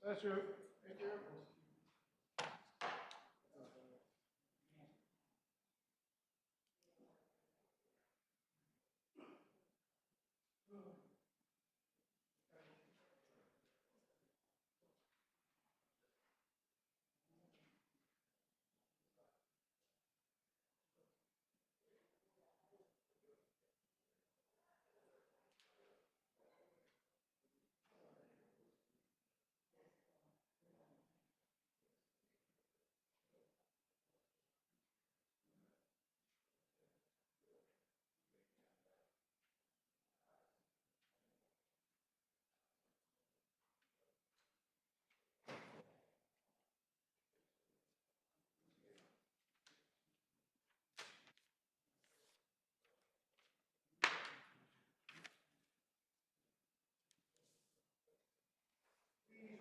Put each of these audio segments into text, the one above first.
That's true. Thank you.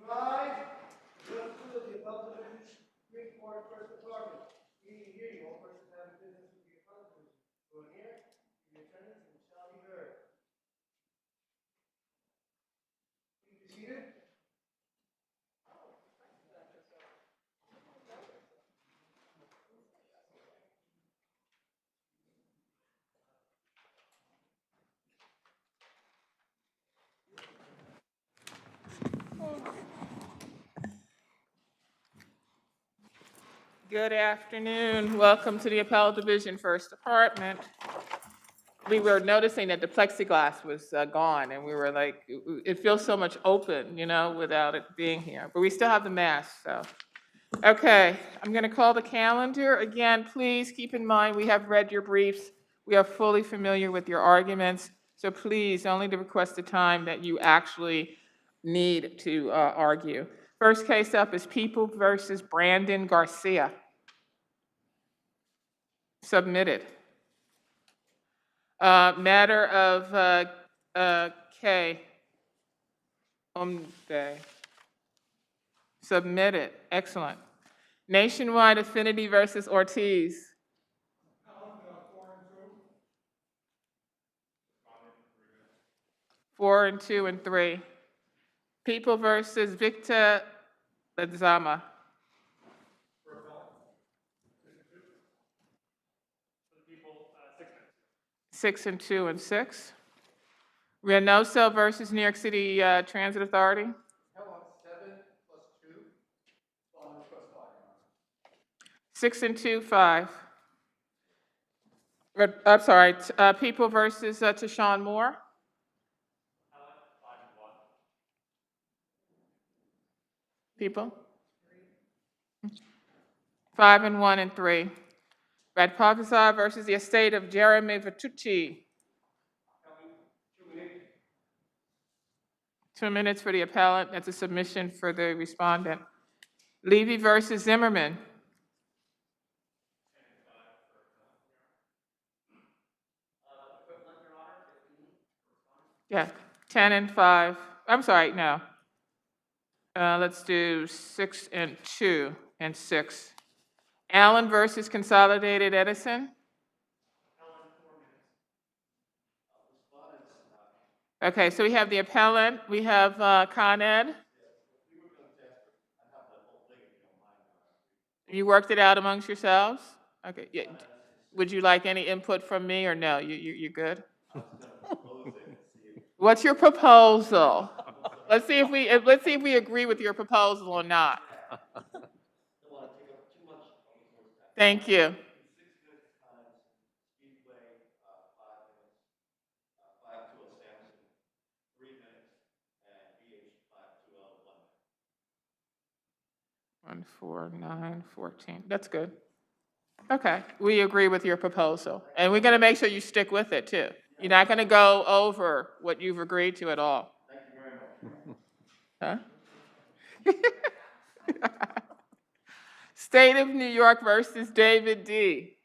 Rise. Let's do the Appellate Supreme Court First Department. Meeting here, you all persons having business with the Appellate who are here, your attendance and shall be heard. Please be seated. Good afternoon. Welcome to the Appellate Division First Department. We were noticing that the plexiglass was gone, and we were like, it feels so much open, without it being here. But we still have the mask, so. Okay, I'm going to call the calendar. Again, please keep in mind we have read your briefs. We are fully familiar with your arguments. So please, only to request the time that you actually need to argue. First case up is People versus Brandon Garcia. Submitted. Matter of K. Omde. Submitted. Excellent. Nationwide Affinity versus Ortiz. 4 and 2 and 3. People versus Victor Lezama. 6 and 2 and 6. Reynoso versus New York City Transit Authority. 7 plus 2. 6 and 2, 5. I'm sorry, People versus Tashawn Moore. 5 and 1. People. 5 and 1 and 3. Radpavasa versus the estate of Jeremy Vitucci. 2 minutes. 2 minutes for the appellant. That's a submission for the respondent. Levy versus Zimmerman. 10 and 5 for equivalent, Your Honor. Yeah, 10 and 5. I'm sorry, no. Let's do 6 and 2 and 6. Allen versus Consolidated Edison. Appellant, 4 minutes. Okay, so we have the appellant, we have Con Ed. You worked it out amongst yourselves? Okay, yeah. Would you like any input from me or no? You're good? What's your proposal? Let's see if we agree with your proposal or not. Thank you. 6 minutes times Speedway, 5 minutes, 5 to Samson, 3 minutes, and BH 5 to 1 minute. 1, 4, 9, 14. That's good. Okay, we agree with your proposal. And we're going to make sure you stick with it too. You're not going to go over what you've agreed to at all. Thank you very much. Huh? State of New York versus David D.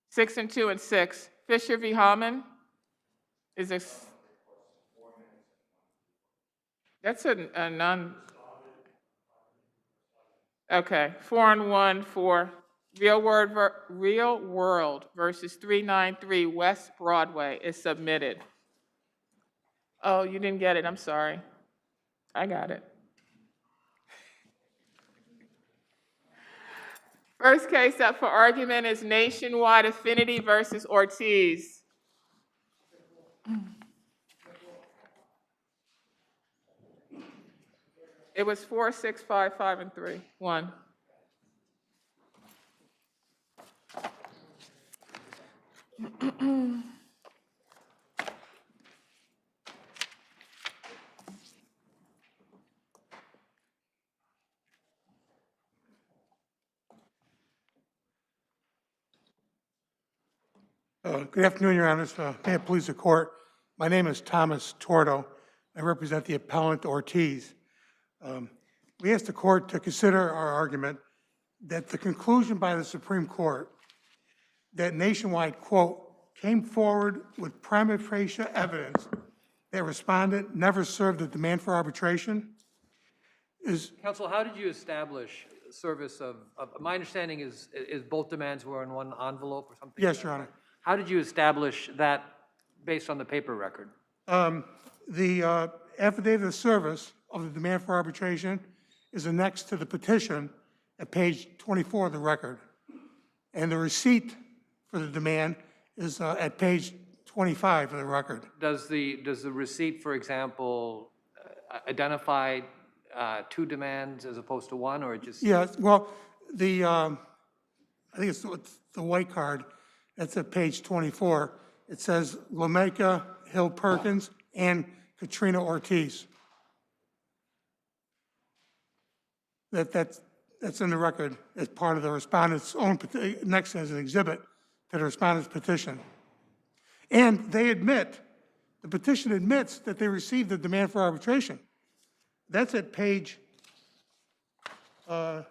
6 and 2 and 6. Fisher v. Hallman is this. That's a non. Okay, 4 and 1 for Real World versus 393 West Broadway is submitted. Oh, you didn't get it, I'm sorry. I got it. First case up for argument is Nationwide Affinity versus Ortiz. It was 4, 6, 5, 5, and 3, 1. Good afternoon, Your Honors. May it please the Court. My name is Thomas Tordo. I represent the appellant Ortiz. We asked the Court to consider our argument that the conclusion by the Supreme Court that Nationwide, quote, came forward with prima facie evidence that respondent never served a demand for arbitration is, Counsel, how did you establish service of my understanding is both demands were in one envelope or something? yes, Your Honor. How did you establish that based on the paper record? The affidavit of service of the demand for arbitration is annexed to the petition at page 24 of the record. And the receipt for the demand is at page 25 of the record. Does the receipt, for example, identify two demands as opposed to one, or it just? Yes, well, I think it's the white card, that's at page 24. It says Lameka Hill Perkins and Katrina Ortiz. That's in the record as part of the respondent's own, next as an exhibit to the respondent's petition. And they admit, the petition admits that they received the demand for arbitration. That's at page 10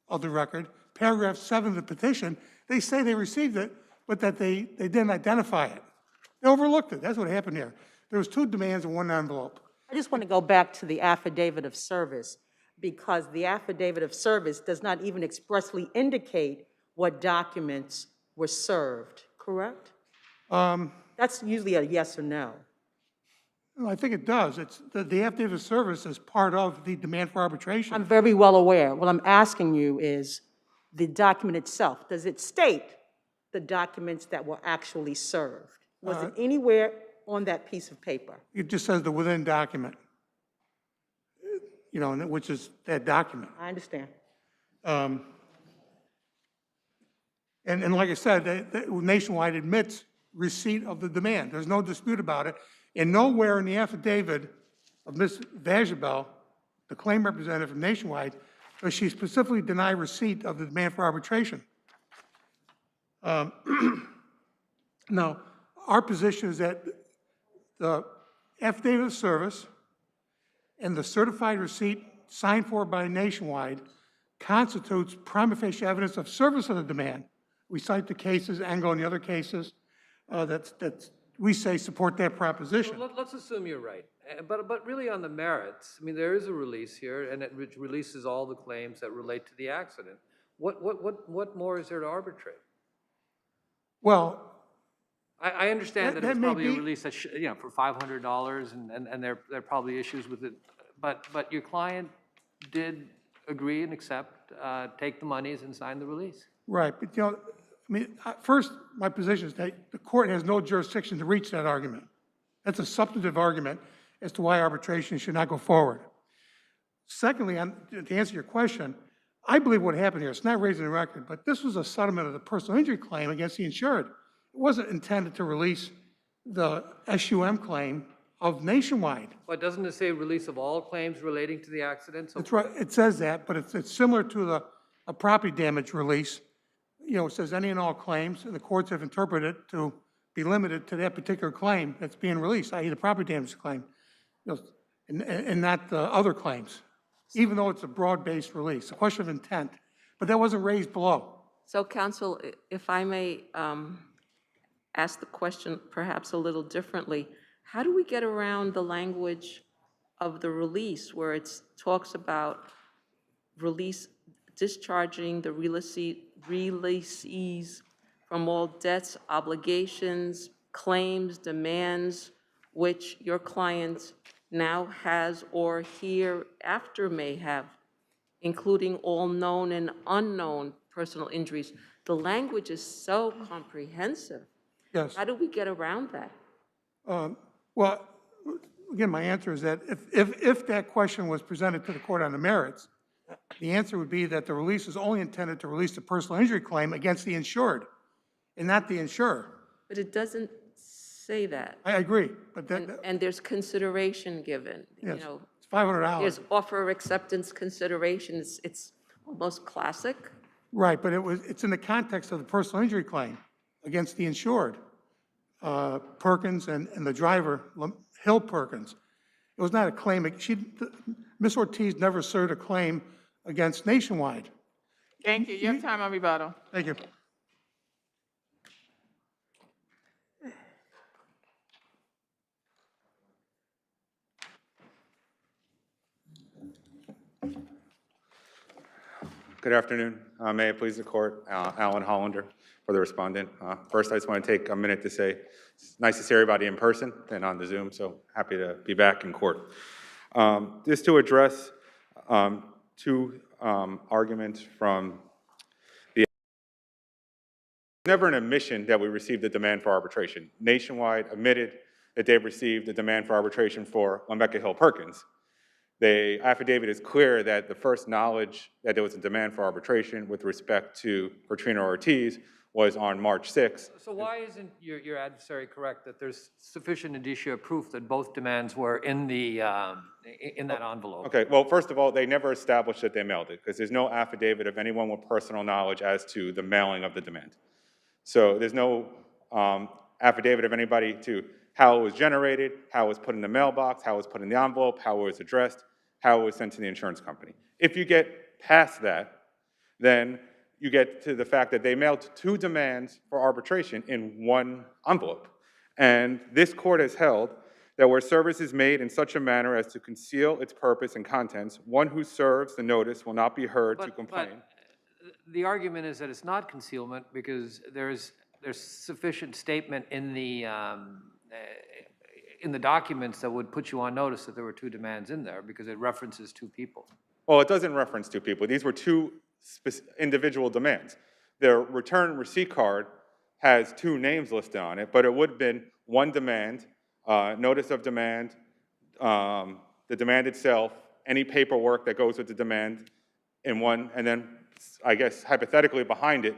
of the record, paragraph 7 of the petition. They say they received it, but that they didn't identify it. They overlooked it. That's what happened here. There was two demands in one envelope. I just want to go back to the affidavit of service, because the affidavit of service does not even expressly indicate what documents were served, correct? That's usually a yes or no. Well, I think it does. It's the affidavit of service is part of the demand for arbitration. I'm very well aware. What I'm asking you is the document itself. Does it state the documents that were actually served? Was it anywhere on that piece of paper? It just says the within document, you know, which is that document. I understand. And like I said, Nationwide admits receipt of the demand. There's no dispute about it. And nowhere in the affidavit of Ms. Vajabel, the claim representative from Nationwide, does she specifically deny receipt of the demand for arbitration. Now, our position is that the affidavit of service and the certified receipt signed for by Nationwide constitutes prima facie evidence of service of the demand. We cite the cases, Ango and the other cases, that we say support that proposition. Well, let's assume you're right. But really on the merits, I mean, there is a release here, and it releases all the claims that relate to the accident. What more is there to arbitrate? Well, I understand that that it's may probably a be- release that, you know, for $500, and there are probably issues with it. But your client did agree and accept, take the monies and sign the release. right, but you know, I mean, first, my position is that the court has no jurisdiction to reach that argument. That's a substantive argument as to why arbitration should not go forward. Secondly, to answer your question, I believe what happened here, it's not raising the record, but this was a settlement of the personal injury claim against the insured. It wasn't intended to release the SUM claim of Nationwide. But doesn't it say release of all claims relating to the accident? So That's right, it says that, but it's similar to a property damage release. You know, it says any and all claims, and the courts have interpreted it to be limited to that particular claim that's being released, i.e. the property damage claim, you know, and not the other claims, even though it's a broad-based release, a question of intent. But that wasn't raised below. So, counsel, if I may ask the question perhaps a little differently, how do we get around the language of the release where it talks about release, discharging the releasees from all debts, obligations, claims, demands, which your client now has or hereafter may have, including all known and unknown personal injuries. The language is so comprehensive. Yes. How do we get around that? Well, again, my answer is that if that question was presented to the court on the merits, the answer would be that the release is only intended to release the personal injury claim against the insured and not the insurer. But it doesn't say that. I agree, but And there's consideration given, you yes, know. it's $500. There's offer acceptance consideration. It's almost classic. Right, but it's in the context of the personal injury claim against the insured, Perkins and the driver, Hill Perkins. It was not a claim, Ms. Ortiz never asserted a claim against Nationwide. Thank you. You have time on rebuttal. Thank you. Good afternoon. May it please the court, Alan Hollander for the respondent. First, I just want to take a minute to say it's nice to see everybody in person and on the Zoom, so happy to be back in court. Just to address two arguments from the never an admission that we received a demand for arbitration. Nationwide admitted that they've received a demand for arbitration for Lemecca Hill Perkins. The affidavit is clear that the first knowledge that there was a demand for arbitration with respect to Katrina Ortiz was on March 6th. So why isn't your adversary correct that there's sufficient indicia of proof that both demands were in the in that envelope? Okay, well, first of all, they never established that they mailed it because there's no affidavit of anyone with personal knowledge as to the mailing of the demand. So there's no affidavit of anybody to how it was generated, how it was put in the mailbox, how it was put in the envelope, how it was addressed, how it was sent to the insurance company. If you get past that, then you get to the fact that they mailed two demands for arbitration in one envelope. And this court has held that where service is made in such a manner as to conceal its purpose and contents, one who serves the notice will not be heard to complain. But the argument is that it's not concealment because there's sufficient statement in the documents that would put you on notice that there were two demands in there because it references two people. Well, it doesn't reference two people. These were two individual demands. Their return receipt card has two names listed on it, but it would have been one demand, notice of demand, the demand itself, any paperwork that goes with the demand in one, and then I guess hypothetically behind it,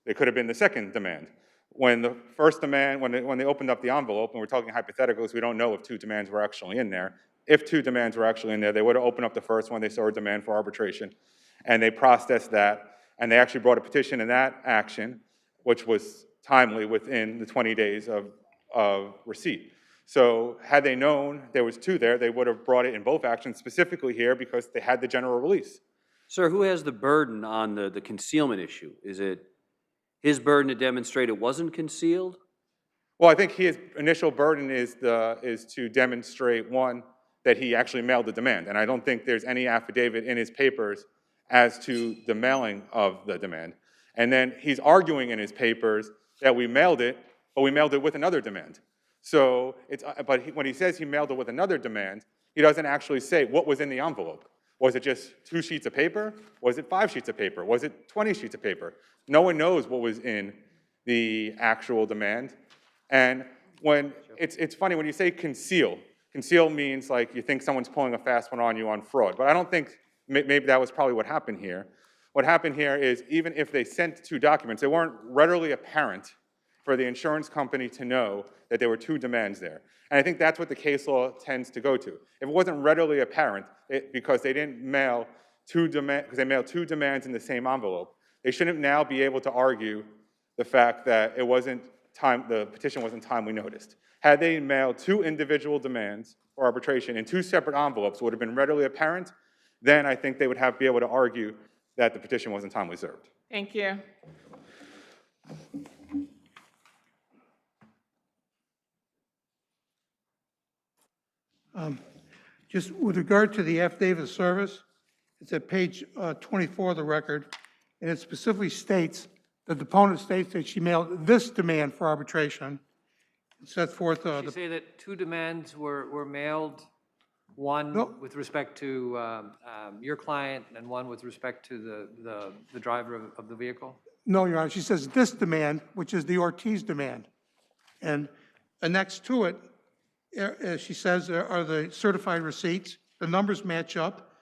it could have been the second demand. When the first demand, when they opened up the envelope, and we're talking hypotheticals, we don't know if two demands were actually in there. If two demands were actually in there, they would have opened up the first one, they saw a demand for arbitration, and they processed that, and they actually brought a petition in that action, which was timely within the 20 days of receipt. So had they known there was two there, they would have brought it in both actions, specifically here because they had the general release. Sir, who has the burden on the concealment issue? Is it his burden to demonstrate it wasn't concealed? Well, I think his initial burden is to demonstrate, one, that he actually mailed the demand. And I don't think there's any affidavit in his papers as to the mailing of the demand. And then he's arguing in his papers that we mailed it, but we mailed it with another demand. So, when he says he mailed it with another demand, he doesn't actually say what was in the envelope. Was it just 2 sheets of paper? Was it 5 sheets of paper? Was it 20 sheets of paper? No one knows what was in the actual demand. And when it's funny, when you say conceal means like you think someone's pulling a fast one on you on fraud. But I don't think, maybe that was probably what happened here. What happened here is even if they sent 2 documents, they weren't readily apparent for the insurance company to know that there were 2 demands there. And I think that's what the case law tends to go to. If it wasn't readily apparent, because they didn't mail 2 demands, because they mailed 2 demands in the same envelope, they shouldn't now be able to argue the fact that it wasn't the petition wasn't timely noticed. Had they mailed 2 individual demands for arbitration in 2 separate envelopes, would have been readily apparent, then I think they would be able to argue that the petition wasn't timely served. Thank you. Just with regard to the affidavit of service, it's at page 24 of the record, and it specifically states that the deponent states that she mailed this demand for arbitration, It sets forth, Did you say that two demands were mailed? One No. with respect to your client and one with respect to the driver of the vehicle? no, Your Honor, she says this demand, which is the Ortiz demand. And next to it, she says, are the certified receipts, the numbers match up,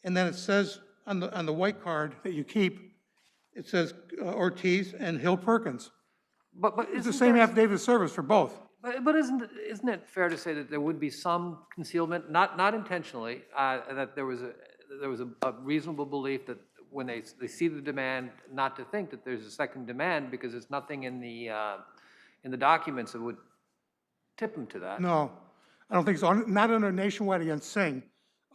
and then it says on the white card that you keep, it says Ortiz and Hill Perkins. But It's the isn't same there- affidavit of service for both. But isn't it fair to say that there would be some concealment, not intentionally, that there was a reasonable belief that when they see the demand, not to think that there's a second demand because there's nothing in the documents that would tip them to that? No, I don't think so. Not under Nationwide against Singh.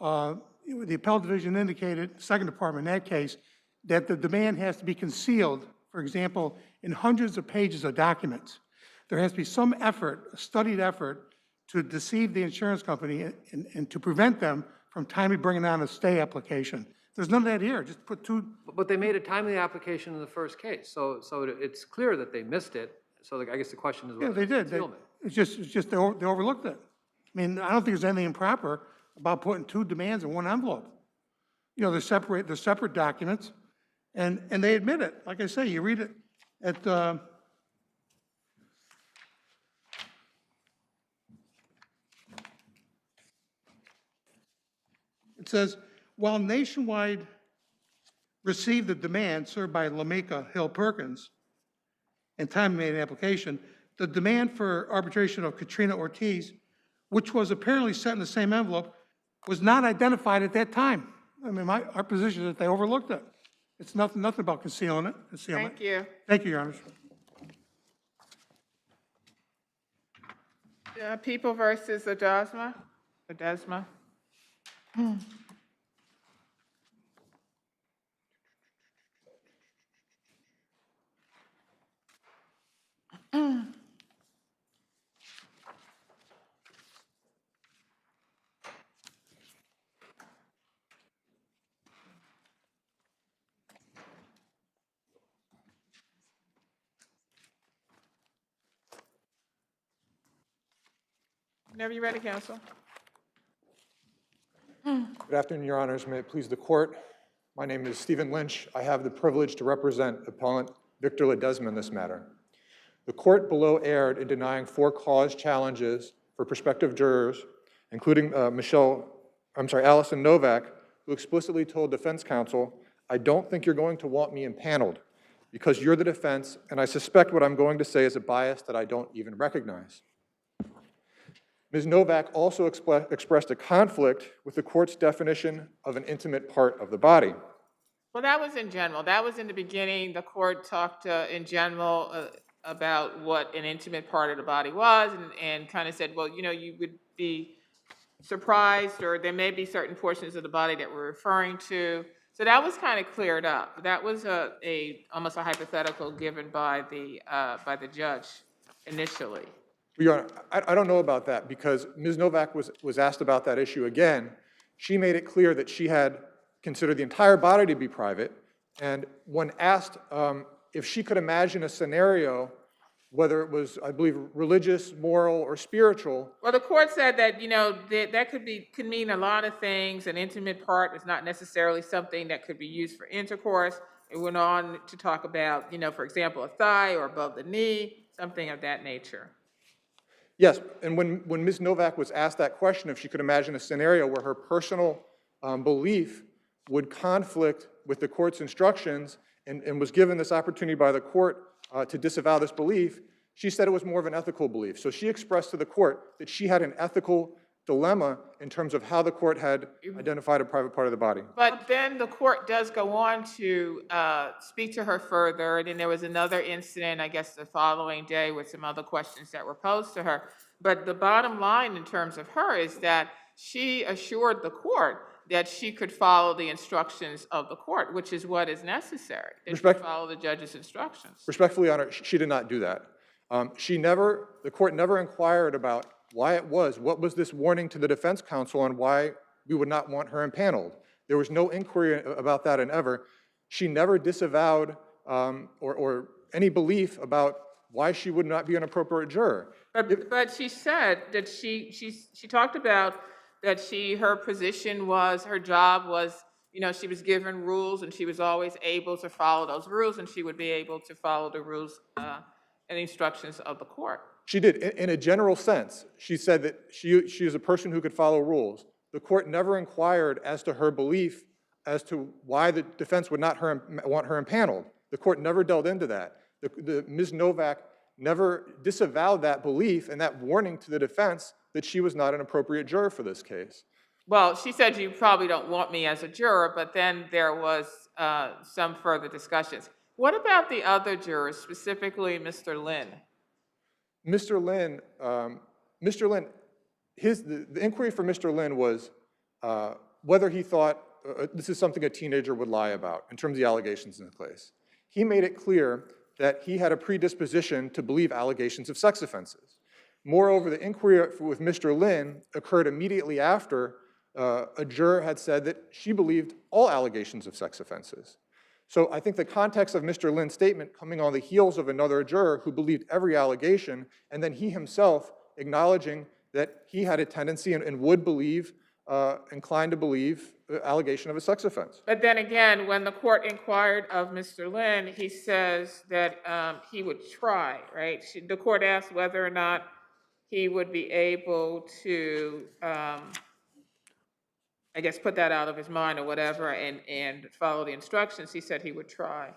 The appellate division indicated, second department in that case, that the demand has to be concealed, for example, in hundreds of pages of documents. There has to be some effort, a studied effort, to deceive the insurance company and to prevent them from timely bringing on a stay application. There's none of that here. Just put two. But they made a timely application in the first case, so it's clear that they missed it. So I guess the question is Yeah, whether they it's did. concealment. It's just they overlooked it. I mean, I don't think there's anything improper about putting two demands in one envelope. You know, they're separate documents, and they admit it. Like I say, you read it at, it says, while Nationwide received the demand served by Lamika Hill Perkins and timely made an application, the demand for arbitration of Katrina Ortiz, which was apparently set in the same envelope, was not identified at that time. I mean, our position is that they overlooked it. It's nothing about concealing it. Thank you. Thank you, Your Honor. People versus Adesma. Whenever you're ready, counsel. Good afternoon, Your Honors. May it please the Court. My name is Stephen Lynch. I have the privilege to represent Appellant Victor Ledesma in this matter. The Court below erred in denying 4 cause challenges for prospective jurors, including Allison Novak, who explicitly told defense counsel, "I don't think you're going to want me impaneled because you're the defense, and I suspect what I'm going to say is a bias that I don't even recognize." Ms. Novak also expressed a conflict with the Court's definition of an intimate part of the body. Well, that was in general. That was in the beginning. The court talked in general about what an intimate part of the body was and kind of said, well, you know, you would be surprised or there may be certain portions of the body that we're referring to. So that was kind of cleared up. That was almost a hypothetical given by the judge initially. Your Honor, I don't know about that because Ms. Novak was asked about that issue again. She made it clear that she had considered the entire body to be private, and when asked if she could imagine a scenario, whether it was, I believe, religious, moral, or spiritual. Well, the court said that, you know, that could mean a lot of things. An intimate part is not necessarily something that could be used for intercourse. It went on to talk about, you know, for example, a thigh or above the knee, something of that nature. Yes, and when Ms. Novak was asked that question, if she could imagine a scenario where her personal belief would conflict with the court's instructions and was given this opportunity by the court to disavow this belief, she said it was more of an ethical belief. So she expressed to the court that she had an ethical dilemma in terms of how the court had identified a private part of the body. But then the court does go on to speak to her further, and then there was another incident, I guess, the following day with some other questions that were posed to her. But the bottom line in terms of her is that she assured the court that she could follow the instructions of the court, which is what is necessary, that she follow the judge's instructions. Respectfully, Your Honor, she did not do that. The court never inquired about why it was, what was this warning to the defense counsel on why we would not want her impaneled. There was no inquiry about that and ever. She never disavowed or any belief about why she would not be an appropriate juror. But she said that she talked about that her position was, her job was, she was given rules and she was always able to follow those rules and she would be able to follow the rules and instructions of the court. She did, in a general sense. She said that she is a person who could follow rules. The court never inquired as to her belief as to why the defense would not want her impaneled. The court never delved into that. Ms. Novak never disavowed that belief and that warning to the defense that she was not an appropriate juror for this case. Well, she said you probably don't want me as a juror, but then there was some further discussions. What about the other jurors, specifically Mr. Lynn? Mr. Lynn, the inquiry for Mr. Lynn was whether he thought this is something a teenager would lie about in terms of the allegations in the case. He made it clear that he had a predisposition to believe allegations of sex offenses. Moreover, the inquiry with Mr. Lynn occurred immediately after a juror had said that she believed all allegations of sex offenses. So I think the context of Mr. Lynn's statement coming on the heels of another juror who believed every allegation, and then he himself acknowledging that he had a tendency and would believe, inclined to believe, the allegation of a sex offense. But then again, when the court inquired of Mr. Lynn, he says that he would try, right? The court asked whether or not he would be able to, I guess, put that out of his mind or whatever and follow the instructions. He said he would try.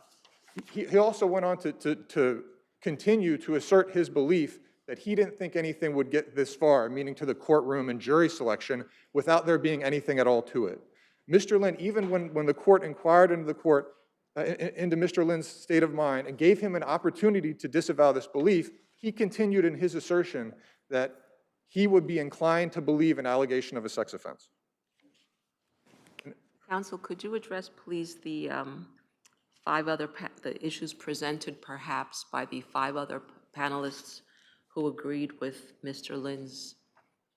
He also went on to continue to assert his belief that he didn't think anything would get this far, meaning to the courtroom and jury selection, without there being anything at all to it. Mr. Lynn, even when the court inquired into Mr. Lynn's state of mind and gave him an opportunity to disavow this belief, he continued in his assertion that he would be inclined to believe an allegation of a sex offense. Counsel, could you address, please, the the issues presented perhaps by the 5 other panelists who agreed with Mr. Lynn's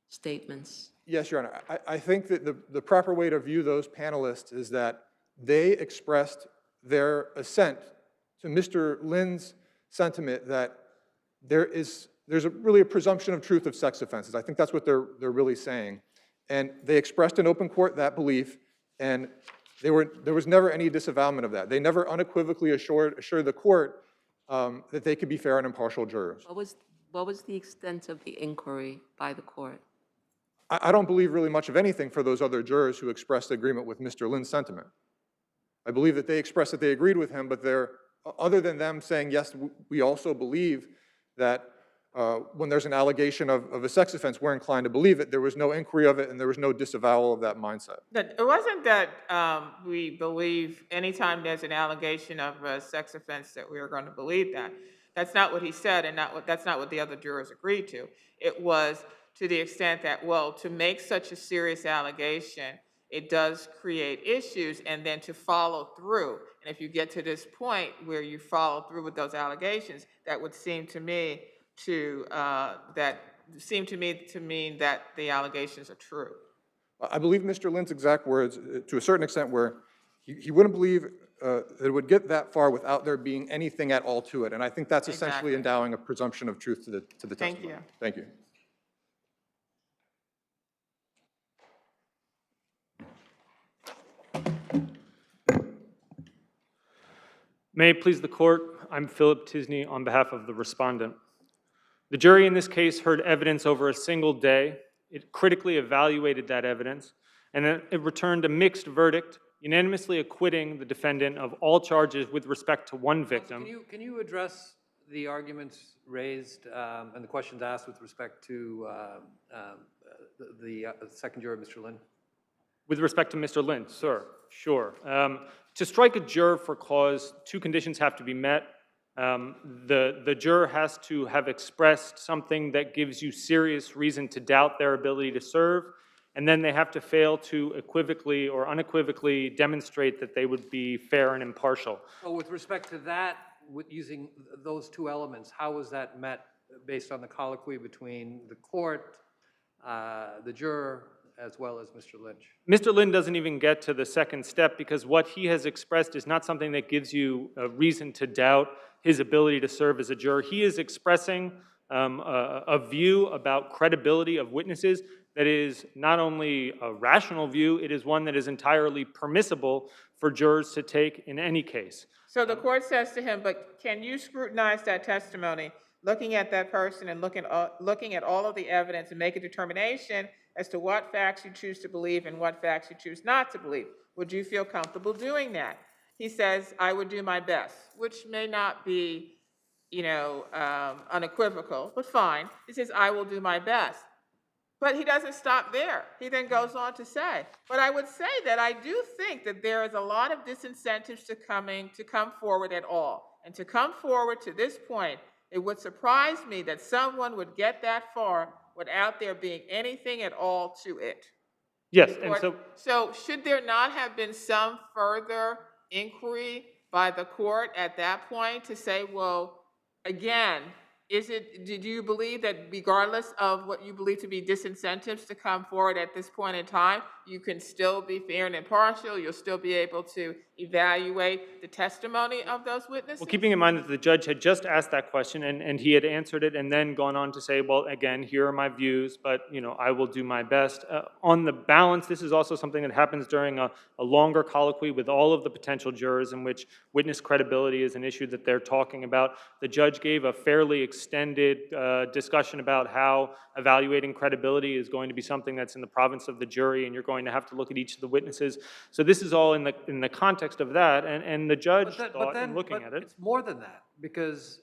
statements? Yes, Your Honor. I think that the proper way to view those panelists is that they expressed their assent to Mr. Lynn's sentiment that there's really a presumption of truth of sex offenses. I think that's what they're really saying. And they expressed in open court that belief, and there was never any disavowalment of that. They never unequivocally assured the court that they could be fair and impartial jurors. What was the extent of the inquiry by the court? I don't believe really much of anything for those other jurors who expressed agreement with Mr. Lynn's sentiment. I believe that they expressed that they agreed with him, but other than them saying, yes, we also believe that when there's an allegation of a sex offense, we're inclined to believe it. There was no inquiry of it, and there was no disavowal of that mindset. It wasn't that we believe anytime there's an allegation of a sex offense that we are going to believe that. That's not what he said, and that's not what the other jurors agreed to. It was to the extent that, well, to make such a serious allegation, it does create issues, and then to follow through. And if you get to this point where you follow through with those allegations, that would seem to me to mean that the allegations are true. I believe Mr. Lynn's exact words, to a certain extent, where he wouldn't believe that it would get that far without there being anything at all to it. And I think that's essentially endowing a presumption of truth to the testimony. Thank you. Thank you. May it please the court, I'm Philip Tisney on behalf of the respondent. The jury in this case heard evidence over a single day. It critically evaluated that evidence, and it returned a mixed verdict, unanimously acquitting the defendant of all charges with respect to one victim. Can you address the arguments raised and the questions asked with respect to the second juror, Mr. Lynn? With respect to Mr. Lynn, sir, sure. To strike a juror for cause, 2 conditions have to be met. The juror has to have expressed something that gives you serious reason to doubt their ability to serve, and then they have to fail to equivocally or unequivocally demonstrate that they would be fair and impartial. So with respect to that, using those 2 elements, how was that met based on the colloquy between the court, the juror, as well as Mr. Lynch? Mr. Lynn doesn't even get to the second step because what he has expressed is not something that gives you a reason to doubt his ability to serve as a juror. He is expressing a view about credibility of witnesses that is not only a rational view, it is one that is entirely permissible for jurors to take in any case. So the court says to him, but can you scrutinize that testimony, looking at that person and looking at all of the evidence and make a determination as to what facts you choose to believe and what facts you choose not to believe? Would you feel comfortable doing that? He says, I would do my best, which may not be, unequivocal, but fine. He says, I will do my best. But he doesn't stop there. He then goes on to say, but I would say that I do think that there is a lot of disincentives to come forward at all. And to come forward to this point, it would surprise me that someone would get that far without there being anything at all to it. Yes, and So should there not have been some further inquiry by the court at that point to say, well, again, did you believe that regardless of what you believe to be disincentives to come forward at this point in time, you can still be fair and impartial, you'll still be able to evaluate the testimony of those witnesses? well, keeping in mind that the judge had just asked that question and he had answered it and then gone on to say, well, again, here are my views, but I will do my best. On the balance, this is also something that happens during a longer colloquy with all of the potential jurors in which witness credibility is an issue that they're talking about. The judge gave a fairly extended discussion about how evaluating credibility is going to be something that's in the province of the jury, and you're going to have to look at each of the witnesses. So this is all in the context of that, and the judge thought in looking at it. It's more than that, because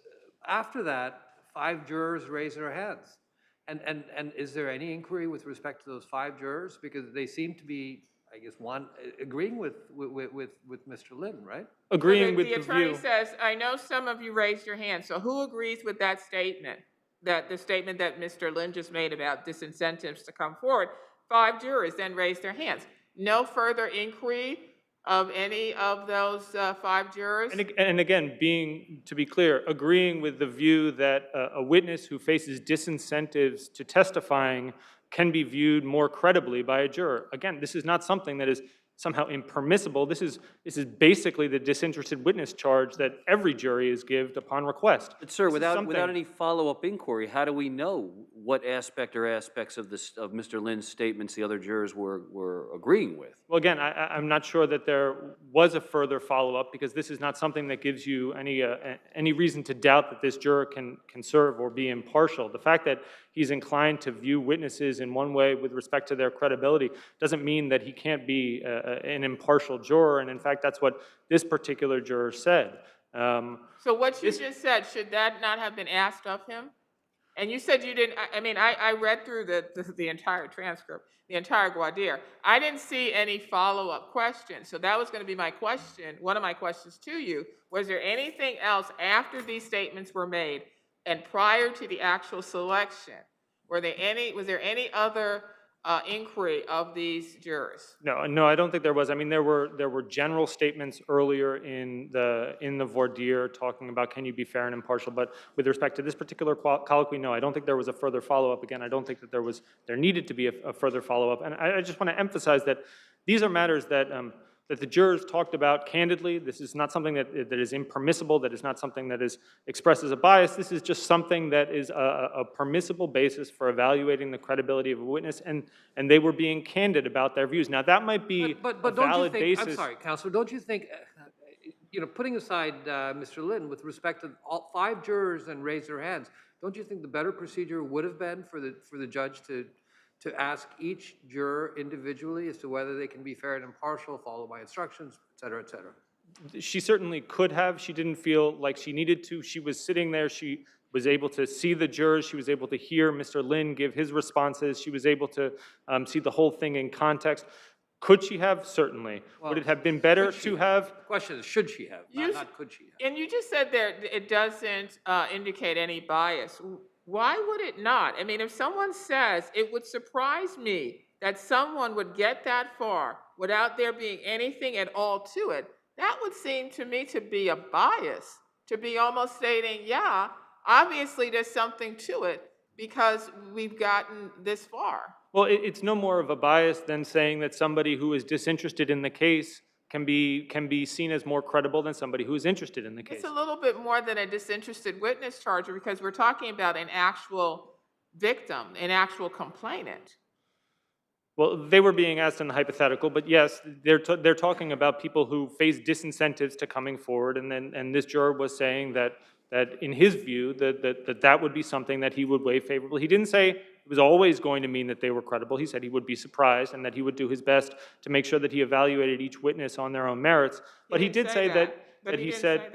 after that, 5 jurors raise their hands. And is there any inquiry with respect to those 5 jurors? Because they seem to be, I guess, agreeing with Mr. Lin, right? Agreeing with the view. The attorney says, I know some of you raised your hand, so who agrees with that statement? That the statement that Mr. Lin just made about disincentives to come forward? 5 jurors then raised their hands. No further inquiry of any of those 5 jurors? And again, to be clear, agreeing with the view that a witness who faces disincentives to testifying can be viewed more credibly by a juror. Again, this is not something that is somehow impermissible. This is basically the disinterested witness charge that every jury is given upon request. But sir, without any follow-up inquiry, how do we know what aspect or aspects of Mr. Lin's statements the other jurors were agreeing with? Well, again, I'm not sure that there was a further follow-up, because this is not something that gives you any reason to doubt that this juror can serve or be impartial. The fact that he's inclined to view witnesses in one way with respect to their credibility doesn't mean that he can't be an impartial juror, and in fact, that's what this particular juror said. So what you just said, should that not have been asked of him? And you said you didn't, I read through the entire transcript, the entire voir dire. I didn't see any follow-up questions, so that was going to be my question, one of my questions to you. Was there anything else after these statements were made and prior to the actual selection? Was there any other inquiry of these jurors? No, I don't think there was. I mean, there were general statements earlier in the voir dire talking about can you be fair and impartial, but with respect to this particular colloquy, no, I don't think there was a further follow-up. Again, I don't think that there needed to be a further follow-up, and I just want to emphasize that these are matters that the jurors talked about candidly. This is not something that is impermissible, that is not something that is expressed as a bias. This is just something that is a permissible basis for evaluating the credibility of a witness, and they were being candid about their views. Now, that might be a valid basis. I'm sorry, Counselor, don't you think, putting aside Mr. Lin, with respect to all 5 jurors and raise their hands, don't you think the better procedure would have been for the judge to ask each juror individually as to whether they can be fair and impartial, followed by instructions, et cetera, et cetera? She certainly could have. She didn't feel like she needed to. She was sitting there. She was able to see the jurors. She was able to hear Mr. Lin give his responses. She was able to see the whole thing in context. Could she have? Certainly. Well, would it have been better to have? The question is, should she have, not could she have? And you just said there it doesn't indicate any bias. Why would it not? I mean, if someone says, it would surprise me that someone would get that far without there being anything at all to it, that would seem to me to be a bias, to be almost stating, yeah, obviously there's something to it because we've gotten this far. Well, it's no more of a bias than saying that somebody who is disinterested in the case can be seen as more credible than somebody who is interested in the case. It's a little bit more than a disinterested witness charger because we're talking about an actual victim, an actual complainant. Well, they were being asked in the hypothetical, but yes, they're talking about people who face disincentives to coming forward, and this juror was saying that in his view that would be something that he would weigh favorably. He didn't say it was always going to mean that they were credible. He said he would be surprised and that he would do his best to make sure that he evaluated each witness on their own merits. But he did say that he said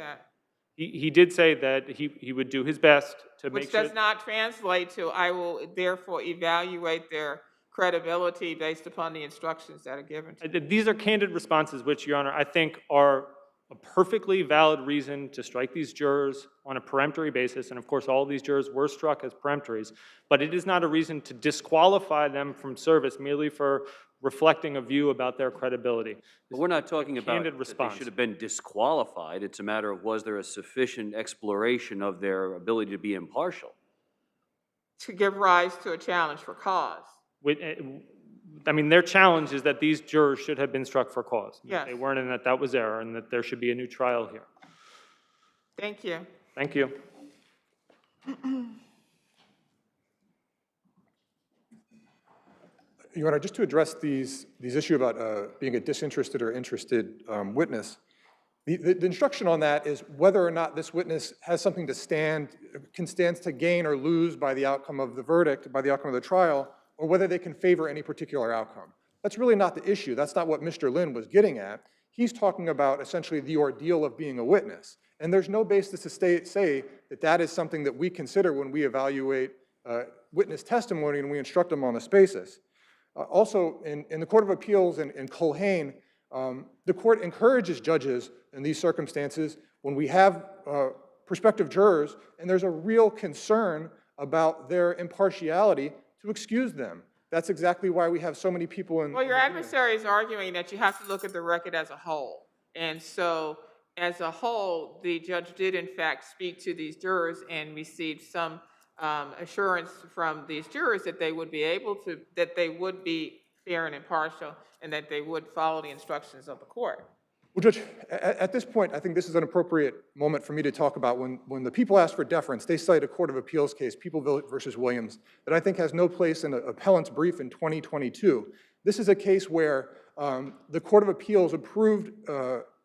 he did say that he would do his best to make sure. Which does not translate to I will therefore evaluate their credibility based upon the instructions that are given to them. These are candid responses, which, Your Honor, I think are a perfectly valid reason to strike these jurors on a peremptory basis. And of course, all of these jurors were struck as peremptories. But it is not a reason to disqualify them from service merely for reflecting a view about their credibility. But we're not talking about candid that response. they should have been disqualified. It's a matter of was there a sufficient exploration of their ability to be impartial? To give rise to a challenge for cause. I mean, their challenge is that these jurors should have been struck for cause. Yes. They weren't, and that was error, and that there should be a new trial here. Thank you. Thank you. Your Honor, just to address these issues about being a disinterested or interested witness, the instruction on that is whether or not this witness has something to can stand to gain or lose by the outcome of the verdict, by the outcome of the trial, or whether they can favor any particular outcome. That's really not the issue. That's not what Mr. Lin was getting at. He's talking about essentially the ordeal of being a witness. And there's no basis to say that that is something that we consider when we evaluate witness testimony and we instruct them on this basis. Also, in the Court of Appeals in Culhane, the court encourages judges in these circumstances when we have prospective jurors and there's a real concern about their impartiality to excuse them. That's exactly why we have so many people in. Well, your adversary is arguing that you have to look at the record as a whole. And so, as a whole, the judge did in fact speak to these jurors and received some assurance from these jurors that they would be able to, that they would be fair and impartial and that they would follow the instructions of the court. Well, Judge, at this point, I think this is an appropriate moment for me to talk about when the people ask for deference, they cite a Court of Appeals case, People versus Williams, that I think has no place in an appellant's brief in 2022. This is a case where the Court of Appeals approved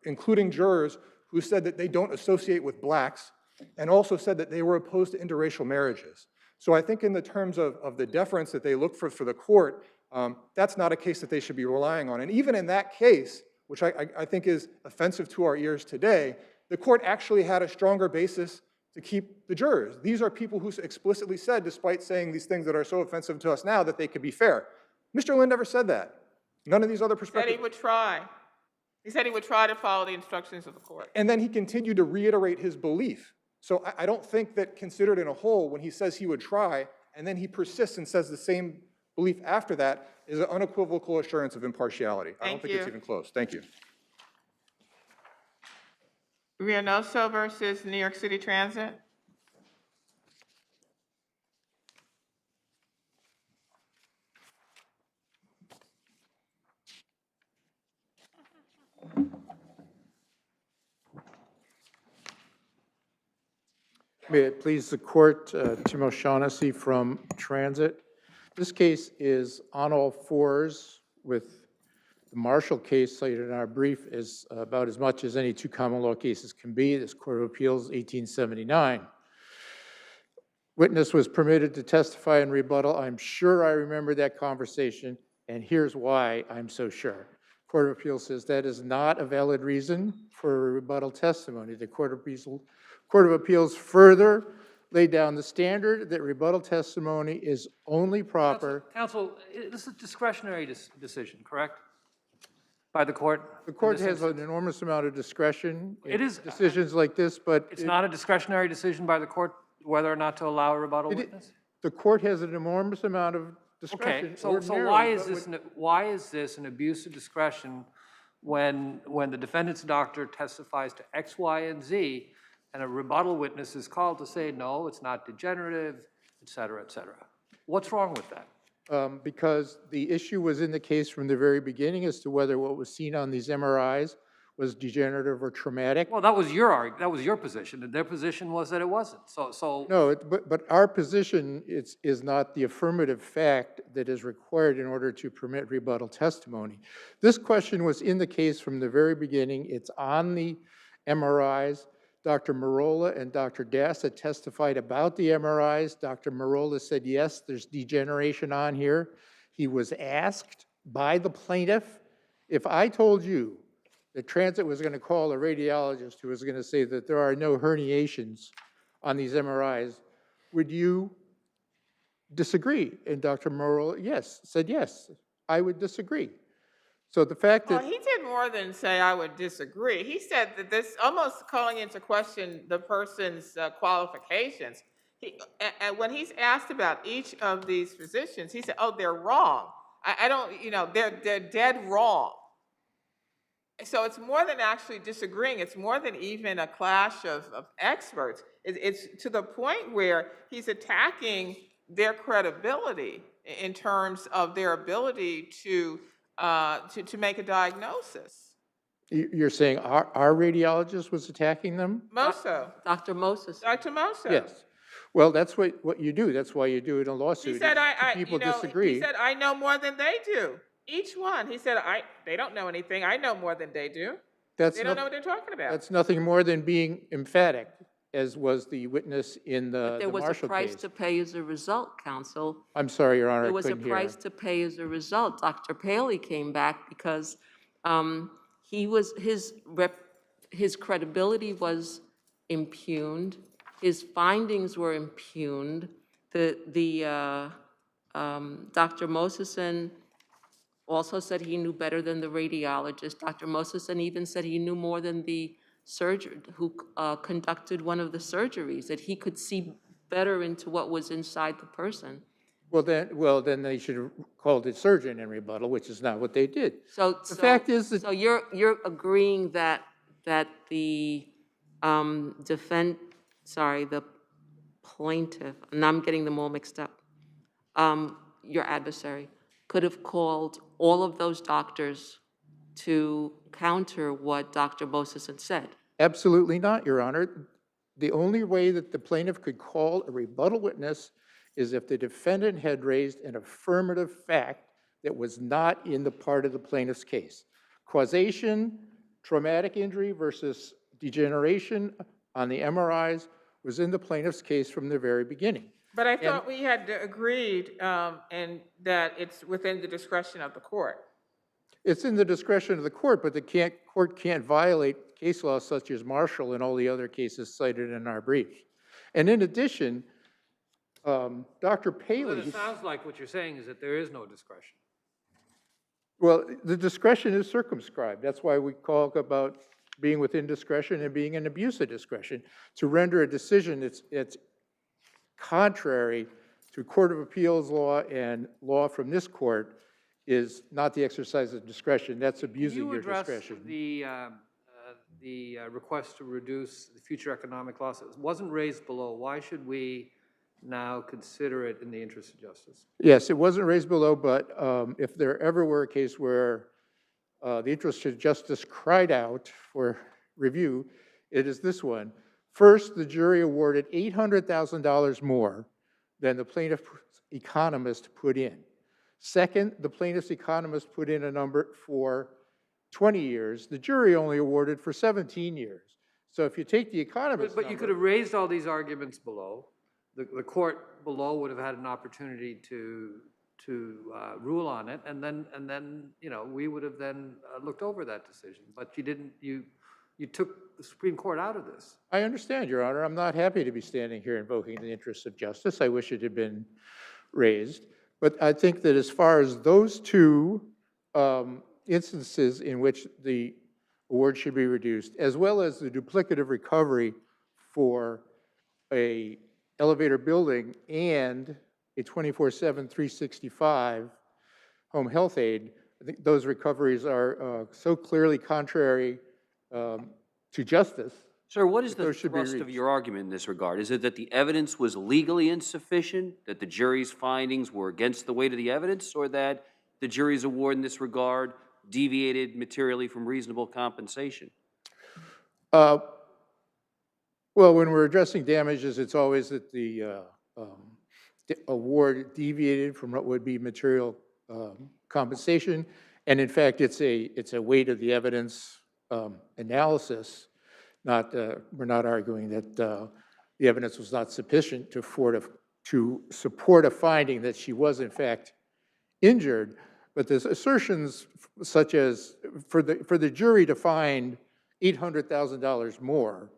including jurors who said that they don't associate with blacks and also said that they were opposed to interracial marriages. So I think in the terms of the deference that they look for the court, that's not a case that they should be relying on. And even in that case, which I think is offensive to our ears today, the court actually had a stronger basis to keep the jurors. These are people who explicitly said, despite saying these things that are so offensive to us now, that they could be fair. Mr. Lin never said that. None of these other perspectives. He said he would try. He said he would try to follow the instructions of the court. And then he continued to reiterate his belief. So I don't think that considered in a whole, when he says he would try, and then he persists and says the same belief after that, is an unequivocal assurance of impartiality. I don't think it's even close. Thank you. Reynoso versus New York City Transit. May it please the court, Tim O'Shaughnessy from Transit. This case is on all fours with the Marshall case cited in our brief is about as much as any two common law cases can be. This Court of Appeals, 1879. Witness was permitted to testify in rebuttal. I'm sure I remember that conversation, and here's why I'm so sure. Court of Appeals says that is not a valid reason for a rebuttal testimony. The Court of Appeals further laid down the standard that rebuttal testimony is only proper. Counsel, this is a discretionary decision, correct? By the court? The court has an enormous amount of discretion It in is- decisions like this, but It's not a discretionary decision by the court whether or not to allow a rebuttal witness? the court has an enormous amount of discretion. Okay, so ordinarily, why is this an abuse of discretion when the defendant's doctor testifies to X, Y, and Z, and a rebuttal witness is called to say, no, it's not degenerative, et cetera, et cetera? What's wrong with that? because the issue was in the case from the very beginning as to whether what was seen on these MRIs was degenerative or traumatic. Well, that was your position, and their position was that it wasn't. So No, but our position is not the affirmative fact that is required in order to permit rebuttal testimony. This question was in the case from the very beginning. It's on the MRIs. Dr. Marola and Dr. Dassa testified about the MRIs. Dr. Marola said, yes, there's degeneration on here. He was asked by the plaintiff, if I told you that Transit was going to call a radiologist who was going to say that there are no herniations on these MRIs, would you disagree? And Dr. Marola, said yes, I would disagree. So the fact Well, that... he did more than say I would disagree. He said that this, almost calling into question the person's qualifications. And when he's asked about each of these physicians, he said, oh, they're wrong. I don't, they're dead wrong. So it's more than actually disagreeing. It's more than even a clash of experts. It's to the point where he's attacking their credibility in terms of their ability to make a diagnosis. You're saying our radiologist was attacking them? Mosso. Dr. Moses. Dr. Mosso. Yes. Well, that's what you do. That's why you do it in a lawsuit. He said, If people disagree. he said, I know more than they do. Each one. He said, they don't know anything. I know more than they do. They don't know what they're talking about. That's nothing more than being emphatic, as was the witness in the There was a Marshall price case. to pay as a result, counsel. I'm sorry, Your Honor, There I was a couldn't hear. price to pay as a result. Dr. Paley came back because his credibility was impugned. His findings were impugned. Dr. Moseson also said he knew better than the radiologist. Dr. Moseson even said he knew more than the surgeon who conducted one of the surgeries, that he could see better into what was inside the person. Well, then they should have called the surgeon in rebuttal, which is not what they did. So The fact is that... So you're agreeing that the the plaintiff, and I'm getting them all mixed up, your adversary, could have called all of those doctors to counter what Dr. Moseson said? Absolutely not, Your Honor. The only way that the plaintiff could call a rebuttal witness is if the defendant had raised an affirmative fact that was not in the part of the plaintiff's case. Causation, traumatic injury versus degeneration on the MRIs was in the plaintiff's case from the very beginning. But I thought we had agreed and that it's within the discretion of the court. It's in the discretion of the court, but the court can't violate case law such as Marshall and all the other cases cited in our brief. And in addition, Dr. Paley... it sounds like what you're saying is that there is no discretion. Well, the discretion is circumscribed. That's why we talk about being within discretion and being an abuse of discretion. To render a decision that's contrary to Court of Appeals law and law from this court is not the exercise of discretion. That's abusing your discretion. Can you address the request to reduce the future economic losses? It wasn't raised below. Why should we now consider it in the interest of justice? Yes, it wasn't raised below, but if there ever were a case where the interest of justice cried out for review, it is this one. First, the jury awarded $800,000 more than the plaintiff's economist put in. Second, the plaintiff's economist put in a number for 20 years. The jury only awarded for 17 years. So if you take the economist's But you could have raised all these arguments below. The court below would have had an opportunity to rule on it, and then we would have then looked over that decision. But you didn't. You took the Supreme Court out of this. I understand, Your Honor. I'm not happy to be standing here invoking the interests of justice. I wish it had been raised. But I think that as far as those two instances in which the award should be reduced, as well as the duplicative recovery for a elevator building and a 24/7, 365 home health aid, I think those recoveries are so clearly contrary to justice Sir, what is But the those should be thrust of reached. your argument in this regard? Is it that the evidence was legally insufficient, that the jury's findings were against the weight of the evidence, or that the jury's award in this regard deviated materially from reasonable compensation? Uh, Well, when we're addressing damages, it's always that the award deviated from what would be material compensation. And in fact, it's a weight of the evidence analysis. We're not arguing that the evidence was not sufficient to support a finding that she was in fact injured. But there's assertions such as for the jury to find $800,000 more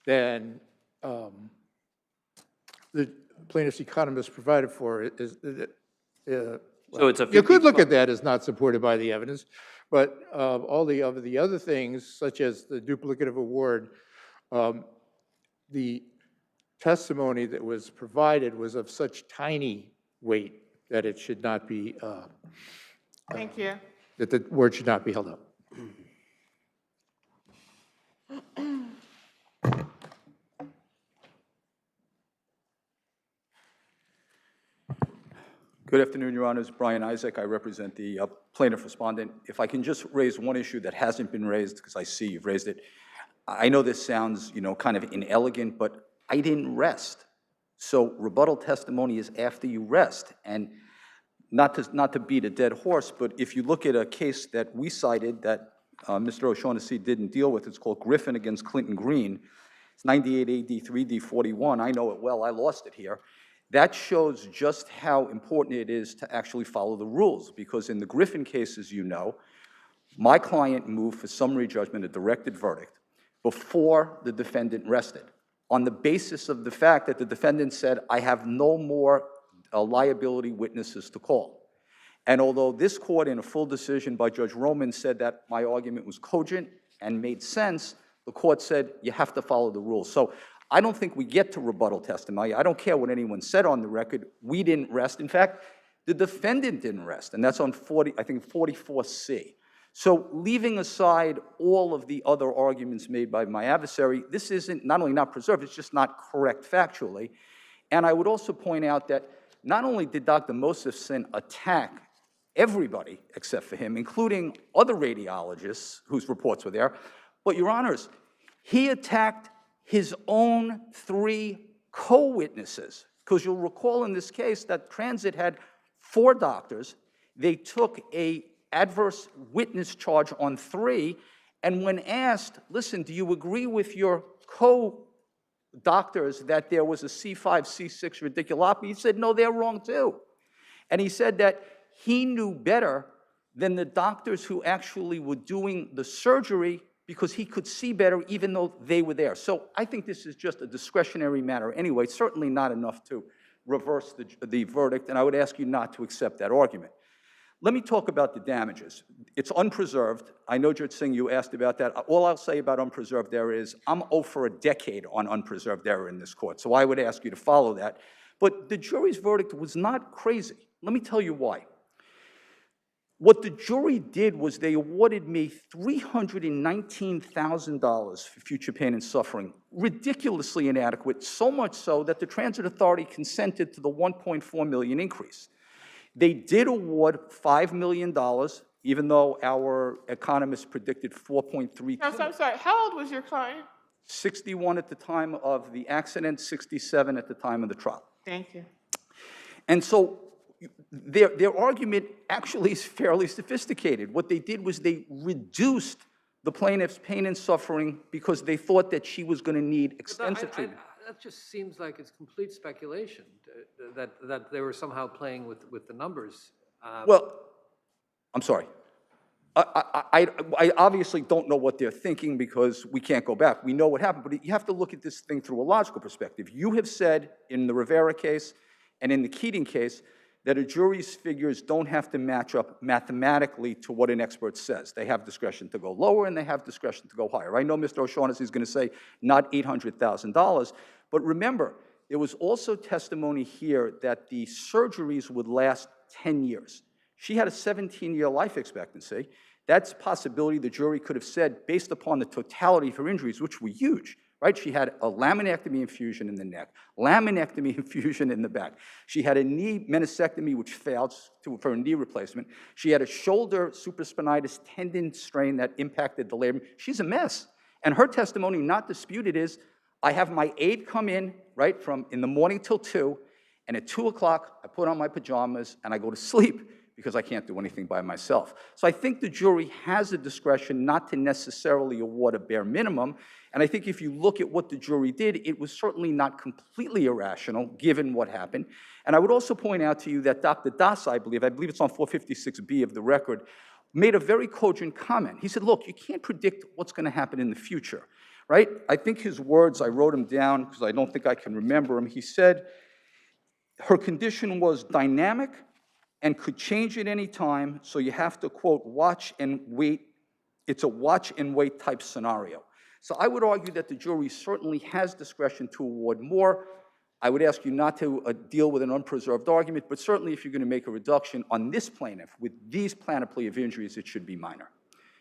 than the plaintiff's economist provided for is. So it's a You could look 55 at that as not supported by the evidence, but all the other things, such as the duplicative award, the testimony that was provided was of such tiny weight that it should not be, Thank you. that the word should not be held up. Good afternoon, Your Honors. Brian Isaac. I represent the plaintiff respondent. If I can just raise one issue that hasn't been raised, because I see you've raised it. I know this sounds, kind of inelegant, but I didn't rest. So rebuttal testimony is after you rest. And not to beat a dead horse, but if you look at a case that we cited that Mr. O'Shaughnessy didn't deal with, it's called Griffin against Clinton Green. It's 98 AD 3D 41. I know it well. I lost it here. That shows just how important it is to actually follow the rules, because in the Griffin case, as you know, my client moved for summary judgment, a directed verdict, before the defendant rested, on the basis of the fact that the defendant said, I have no more liability witnesses to call. And although this court, in a full decision by Judge Roman, said that my argument was cogent and made sense, the court said, you have to follow the rules. So I don't think we get to rebuttal testimony. I don't care what anyone said on the record. We didn't rest. In fact, the defendant didn't rest, and that's on 44C. So leaving aside all of the other arguments made by my adversary, this isn't not only not preserved, it's just not correct factually. And I would also point out that not only did Dr. Mosefson attack everybody except for him, including other radiologists whose reports were there, but, Your Honors, he attacked his own 3 co-witnesses, because you'll recall in this case that Transit had 4 doctors. They took an adverse witness charge on 3, and when asked, listen, do you agree with your co-doctors that there was a C5, C6 radiculopathy? He said, no, they're wrong too. And he said that he knew better than the doctors who actually were doing the surgery, because he could see better even though they were there. So I think this is just a discretionary matter anyway, certainly not enough to reverse the verdict, and I would ask you not to accept that argument. Let me talk about the damages. It's unpreserved. I know, Judge Singh, you asked about that. All I'll say about unpreserved error is I'm over a decade on unpreserved error in this court, so I would ask you to follow that. But the jury's verdict was not crazy. Let me tell you why. What the jury did was they awarded me $319,000 for future pain and suffering, ridiculously inadequate, so much so that the Transit Authority consented to the $1.4 million increase. They did award $5 million, even though our economists predicted 4.3. I'm sorry, how old was your client? 61 at the time of the accident, 67 at the time of the trial. Thank you. And so their argument actually is fairly sophisticated. What they did was they reduced the plaintiff's pain and suffering because they thought that she was going to need extensive treatment. That just seems like it's complete speculation, that they were somehow playing with the numbers. Well, I'm sorry. I obviously don't know what they're thinking because we can't go back. We know what happened, but you have to look at this thing through a logical perspective. You have said in the Rivera case and in the Keating case that a jury's figures don't have to match up mathematically to what an expert says. They have discretion to go lower and they have discretion to go higher. I know Mr. O'Shaughnessy is going to say not $800,000, but remember, there was also testimony here that the surgeries would last 10 years. She had a 17-year life expectancy. That's a possibility the jury could have said, based upon the totality of her injuries, which were huge, right? She had a laminectomy infusion in the neck, laminectomy infusion in the back. She had a knee meniscectomy, which failed for a knee replacement. She had a shoulder supraspinatus tendon strain that impacted the labrum. She's a mess. And her testimony, not disputed, is I have my aide come in, right, from in the morning till 2, and at 2 o'clock, I put on my pajamas and I go to sleep because I can't do anything by myself. So I think the jury has the discretion not to necessarily award a bare minimum. And I think if you look at what the jury did, it was certainly not completely irrational, given what happened. And I would also point out to you that Dr. Das, I believe it's on 456B of the record, made a very cogent comment. He said, look, you can't predict what's going to happen in the future, right? I think his words, I wrote them down because I don't think I can remember them. He said, her condition was dynamic and could change at any time, so you have to, quote, watch and wait. It's a watch and wait type scenario. So I would argue that the jury certainly has discretion to award more. I would ask you not to deal with an unpreserved argument, but certainly if you're going to make a reduction on this plaintiff with these panoply of injuries, it should be minor.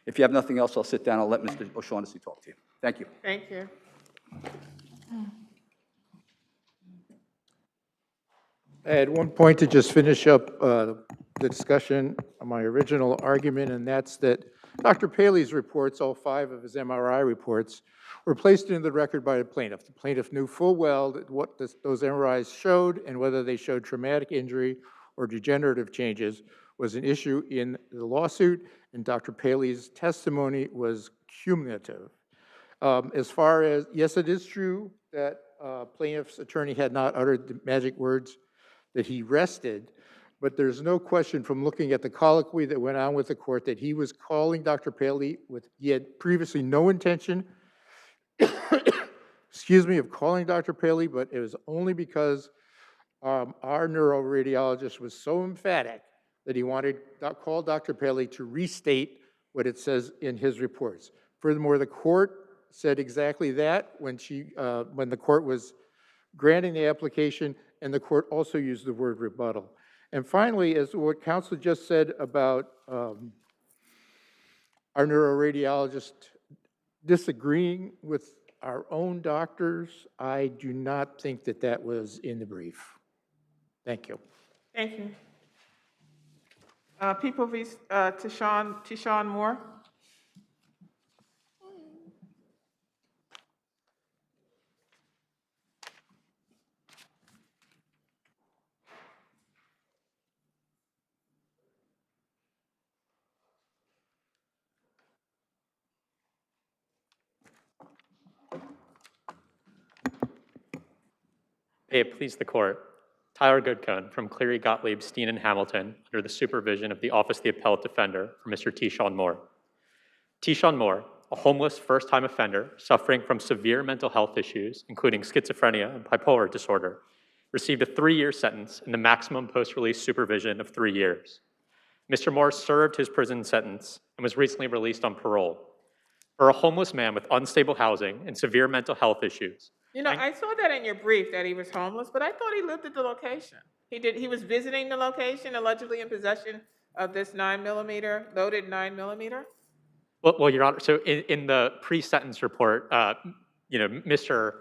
If you have nothing else, I'll sit down. I'll let Mr. O'Shaughnessy talk to you. Thank you. Thank you. I had one point to just finish up the discussion on my original argument, and that's that Dr. Paley's reports, all 5 of his MRI reports, were placed into the record by the plaintiff. The plaintiff knew full well that what those MRIs showed and whether they showed traumatic injury or degenerative changes was an issue in the lawsuit, and Dr. Paley's testimony was cumulative. As far as, yes, it is true that plaintiff's attorney had not uttered the magic words that he rested, but there's no question from looking at the colloquy that went on with the court that he was calling Dr. Paley he had previously no intention, excuse me, of calling Dr. Paley, but it was only because our neuroradiologist was so emphatic that he wanted to call Dr. Paley to restate what it says in his reports. Furthermore, the court said exactly that when the court was granting the application, and the court also used the word rebuttal. And finally, as what counsel just said about our neuroradiologist disagreeing with our own doctors, I do not think that that was in the brief. Thank you. Thank you. People v. Tishawn Moore. May it please the court. Tyler Goodcone from Cleary, Gottlieb, Steen, and Hamilton under the supervision of the Office of the Appellate Defender for Mr. Tishawn Moore. Tishawn Moore, a homeless first-time offender suffering from severe mental health issues, including schizophrenia and bipolar disorder, received a 3-year sentence in the maximum post-release supervision of 3 years. Mr. Moore served his prison sentence and was recently released on parole. For a homeless man with unstable housing and severe mental health issues, You know, I saw that in your brief that he was homeless, but I thought he lived at the location. He was visiting the location, allegedly in possession of this 9mm, loaded 9mm. Well, Your Honor, so in the pre-sentence report, Mr.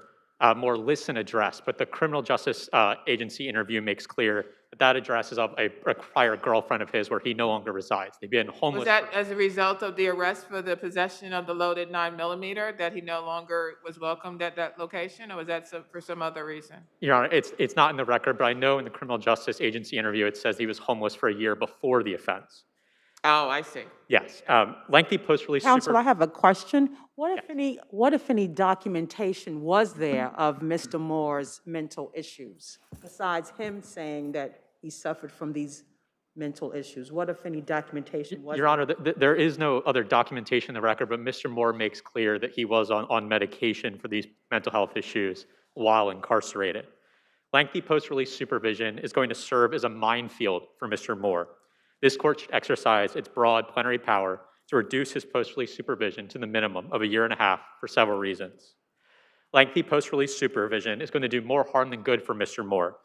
Moore lists an address, but the criminal justice agency interview makes clear that that address is of a prior girlfriend of his where he no longer resides. They've been homeless. Was that as a result of the arrest for the possession of the loaded 9mm that he no longer was welcomed at that location, or was that for some other reason? Your Honor, it's not in the record, but I know in the criminal justice agency interview it says he was homeless for a year before the offense. Oh, I see. Yes, lengthy post-release. Counsel, I have a question. What if any documentation was there of Mr. Moore's mental issues, besides him saying that he suffered from these mental issues? What if any documentation was there? Your Honor, there is no other documentation in the record, but Mr. Moore makes clear that he was on medication for these mental health issues while incarcerated. Lengthy post-release supervision is going to serve as a minefield for Mr. Moore. This court should exercise its broad plenary power to reduce his post-release supervision to the minimum of 1.5 years for several reasons. Lengthy post-release supervision is going to do more harm than good for Mr. Moore,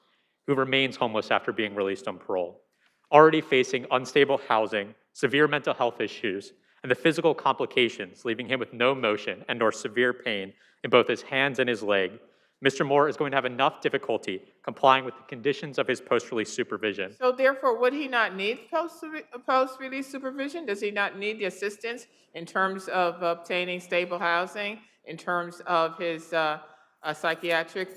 who remains homeless after being released on parole, already facing unstable housing, severe mental health issues, and the physical complications, leaving him with no motion and or severe pain in both his hands and his leg, Mr. Moore is going to have enough difficulty complying with the conditions of his post-release supervision. So therefore, would he not need post-release supervision? Does he not need the assistance in terms of obtaining stable housing, in terms of his psychiatric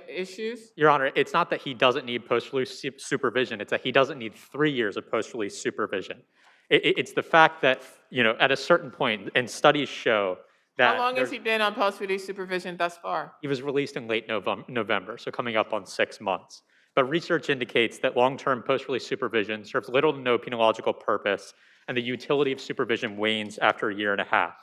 issues? Your Honor, it's not that he doesn't need post-release supervision, it's that he doesn't need 3 years of post-release supervision. It's the fact that, you know, at a certain point, and studies show that— How long has he been on post-release supervision thus far? He was released in late November, so coming up on 6 months. But research indicates that long-term post-release supervision serves little to no penological purpose, and the utility of supervision wanes after a year and a half.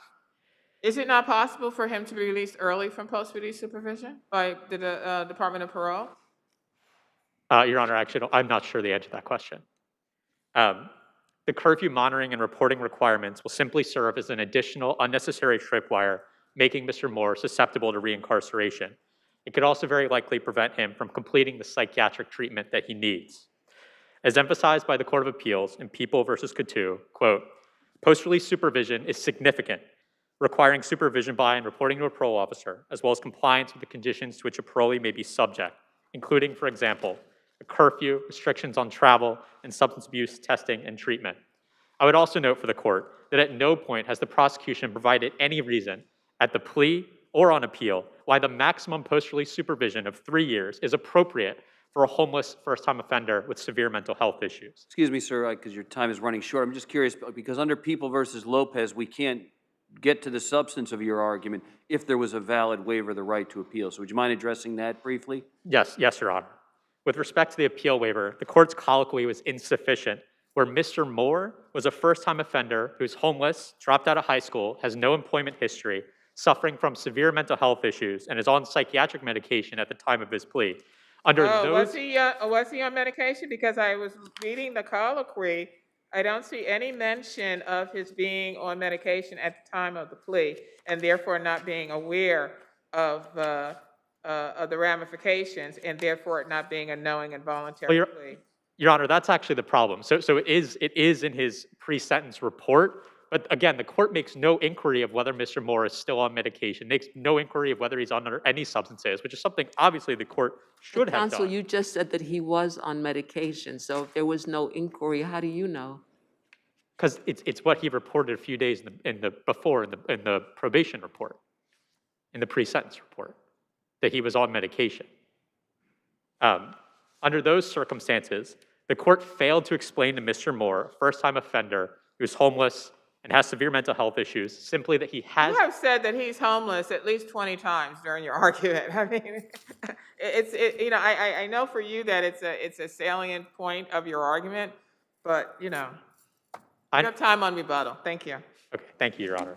Is it not possible for him to be released early from post-release supervision by the Department of Parole? Your Honor, actually, I'm not sure the answer to that question. The curfew monitoring and reporting requirements will simply serve as an additional unnecessary tripwire, making Mr. Moore susceptible to reincarceration. It could also very likely prevent him from completing the psychiatric treatment that he needs. As emphasized by the Court of Appeals in People v. Coutu, quote, post-release supervision is significant, requiring supervision by and reporting to a parole officer, as well as compliance with the conditions to which a parolee may be subject, including, for example, a curfew, restrictions on travel, and substance abuse testing and treatment. I would also note for the court that at no point has the prosecution provided any reason at the plea or on appeal why the maximum post-release supervision of 3 years is appropriate for a homeless first-time offender with severe mental health issues. Excuse me, sir, because your time is running short. I'm just curious, because under People versus Lopez, we can't get to the substance of your argument if there was a valid waiver of the right to appeal. So would you mind addressing that briefly? Yes, Your Honor. With respect to the appeal waiver, the court's colloquy was insufficient, where Mr. Moore was a first-time offender who's homeless, dropped out of high school, has no employment history, suffering from severe mental health issues, and is on psychiatric medication at the time of his plea. Under those— Was he on medication? Because I was reading the colloquy, I don't see any mention of his being on medication at the time of the plea, and therefore not being aware of the ramifications, and therefore it not being a knowing and voluntary plea. Your Honor, that's actually the problem. So it is in his pre-sentence report, but again, the court makes no inquiry of whether Mr. Moore is still on medication, makes no inquiry of whether he's under any substances, which is something obviously the court should have done. Counsel, you just said that he was on medication, so if there was no inquiry, how do you know? Because it's what he reported a few days in the probation report, in the pre-sentence report, that he was on medication. Under those circumstances, the court failed to explain to Mr. Moore, a first-time offender who's homeless and has severe mental health issues, simply that he has— You have said that he's homeless at least 20 times during your argument. I mean, I know for you that it's a salient point of your argument, but, you know, you have time on rebuttal. Thank you. Okay, thank you, Your Honor.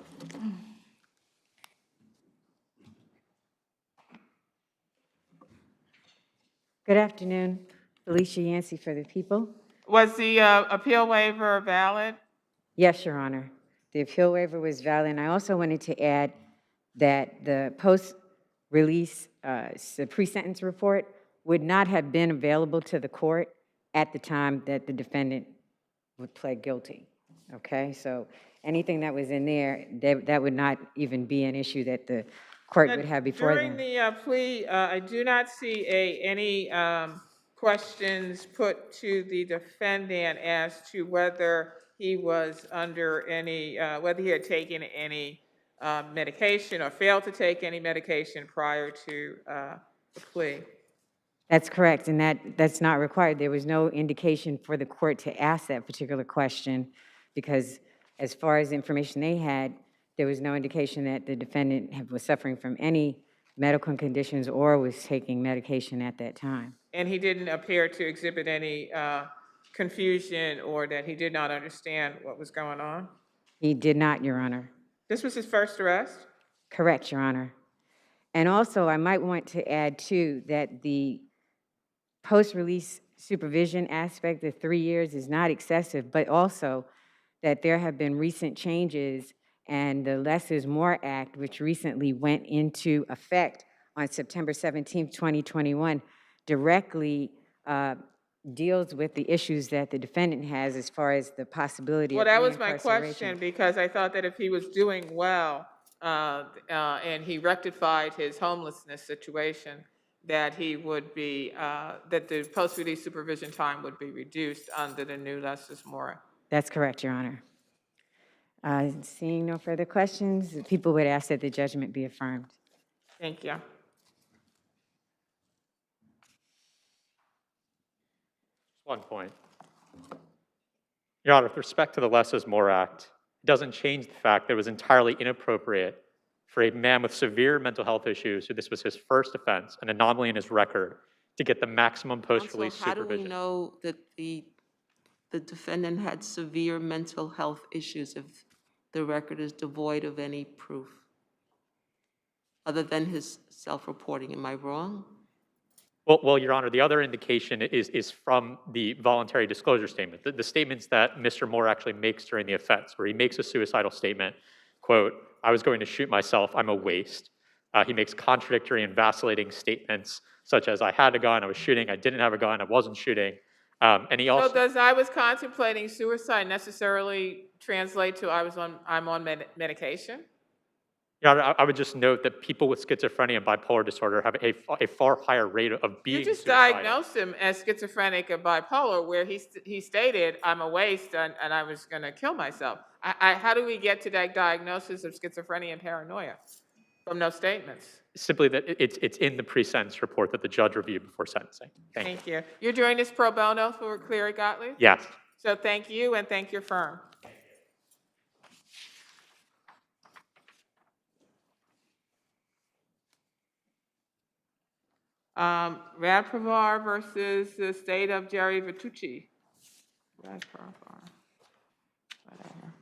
Good afternoon. Felicia Yancey for the People. Was the appeal waiver valid? Yes, Your Honor. The appeal waiver was valid, and I also wanted to add that the post-release, the pre-sentence report would not have been available to the court at the time that the defendant would plead guilty, okay? So anything that was in there, that would not even be an issue that the court would have before them. During the plea, I do not see any questions put to the defendant as to whether he was under any, whether he had taken any medication or failed to take any medication prior to the plea. That's correct, and that's not required. There was no indication for the court to ask that particular question because as far as the information they had, there was no indication that the defendant was suffering from any medical conditions or was taking medication at that time. And he didn't appear to exhibit any confusion or that he did not understand what was going on? He did not, Your Honor. This was his first arrest? Correct, Your Honor. And also, I might want to add, too, that the post-release supervision aspect of 3 years is not excessive, but also that there have been recent changes and the Less is More Act, which recently went into effect on September 17, 2021, directly deals with the issues that the defendant has as far as the possibility Well, of that was my reincarceration. question, because I thought that if he was doing well, and he rectified his homelessness situation, that he would be, that the post-release supervision time would be reduced under the new less is more. That's correct, Your Honor. Seeing no further questions, people would ask that the judgment be affirmed. Thank you. One point. Your Honor, with respect to the Less is More Act, it doesn't change the fact that it was entirely inappropriate for a man with severe mental health issues, who this was his first offense, an anomaly in his record, to get the maximum post-release Counsel, how do we supervision. know that the defendant had severe mental health issues if the record is devoid of any proof other than his self-reporting? Am I wrong? Well, Your Honor, the other indication is from the voluntary disclosure statement, the statements that Mr. Moore actually makes during the offense, where he makes a suicidal statement, quote, "I was going to shoot myself, I'm a waste." He makes contradictory and vacillating statements, such as, "I had a gun, I was shooting, I didn't have a gun, I wasn't shooting." And he also— So does "I was contemplating suicide" necessarily translate to I'm on medication? Your Honor, I would just note that people with schizophrenia and bipolar disorder have a far higher rate of being You just suicidal. diagnosed him as schizophrenic and bipolar, where he stated, "I'm a waste and I was going to kill myself." How do we get to that diagnosis of schizophrenia and paranoia from those statements? Simply that it's in the pre-sentence report that the judge reviewed before sentencing. Thank you. Thank you. You're doing this pro bono for Cleary Gottlieb? Yes. So thank you and thank your firm. Radpravar versus the state of Jerry Vitucci. Radpravar. Whatever.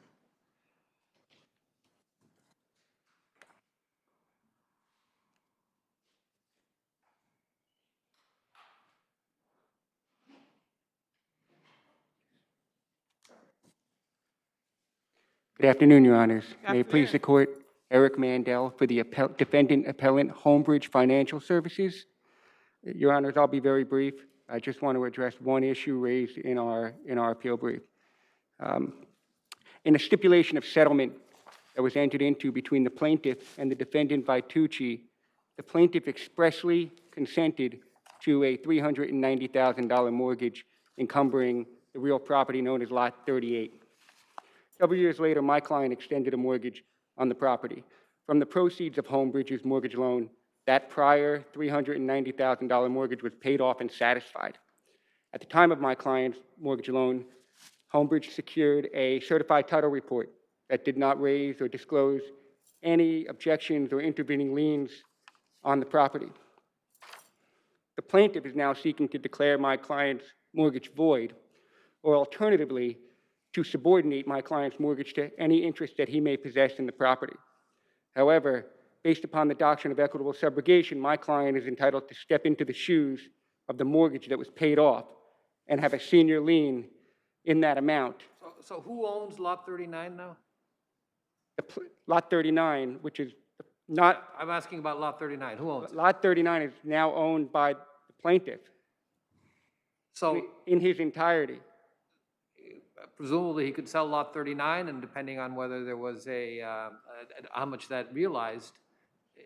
Good afternoon, Your Honors. May it please Afternoon. the Court, Eric Mandel for the defendant appellant, Homebridge Financial Services. Your Honors, I'll be very brief. I just want to address one issue raised in our appeal brief. In a stipulation of settlement that was entered into between the plaintiff and the defendant Vitucci, the plaintiff expressly consented to a $390,000 mortgage encumbering the real property known as Lot 38. Several years later, my client extended a mortgage on the property. From the proceeds of Homebridge's mortgage loan, that prior $390,000 mortgage was paid off and satisfied. At the time of my client's mortgage loan, Homebridge secured a certified title report that did not raise or disclose any objections or intervening liens on the property. The plaintiff is now seeking to declare my client's mortgage void, or alternatively, to subordinate my client's mortgage to any interest that he may possess in the property. However, based upon the doctrine of equitable subrogation, my client is entitled to step into the shoes of the mortgage that was paid off and have a senior lien in that amount. So who owns Lot 39 now? Lot 39, which is not— I'm asking about Lot 39. Who owns it? Lot 39 is now owned by the plaintiff. So in his entirety. presumably he could sell Lot 39, and depending on whether there was how much that realized,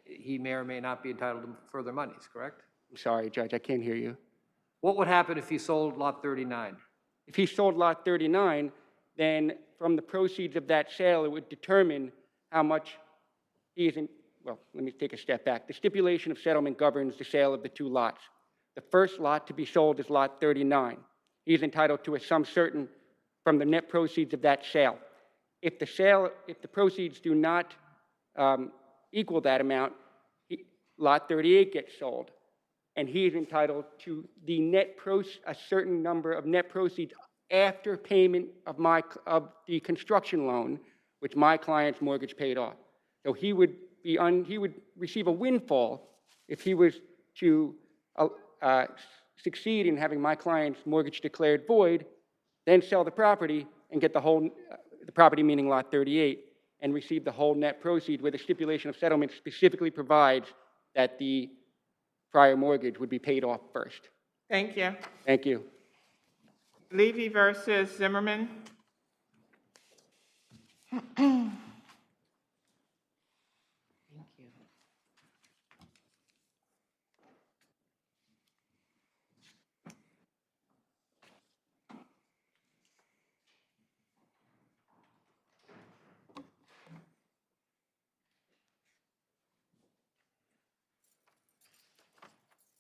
he may or may not be entitled to further monies, correct? I'm sorry, Judge, I can't hear you. What would happen if he sold Lot 39? If he sold Lot 39, then from the proceeds of that sale, it would determine how much he is in— well, let me take a step back. The stipulation of settlement governs the sale of the two lots. The first lot to be sold is Lot 39. He is entitled to a sum certain from the net proceeds of that sale. If the proceeds do not equal that amount, Lot 38 gets sold, and he is entitled to the a certain number of net proceeds after payment of the construction loan, which my client's mortgage paid off. So he would receive a windfall if he was to succeed in having my client's mortgage declared void, then sell the property and get the whole, the property meaning Lot 38, and receive the whole net proceed, where the stipulation of settlement specifically provides that the prior mortgage would be paid off first. Thank you. Thank you. Levy versus Zimmerman.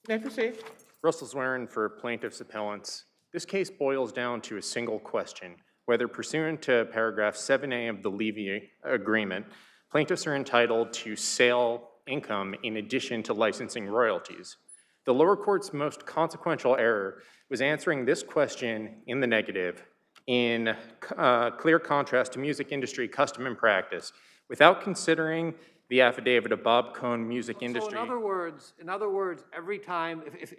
May I proceed? Russell Zwerin for plaintiffs' appellants. This case boils down to a single question: whether pursuant to paragraph 7A of the Levy agreement, plaintiffs are entitled to sale income in addition to licensing royalties. The lower court's most consequential error was answering this question in the negative, in clear contrast to music industry custom and practice, without considering the affidavit of Bob Cohn Music Industry. So in other words, every time, if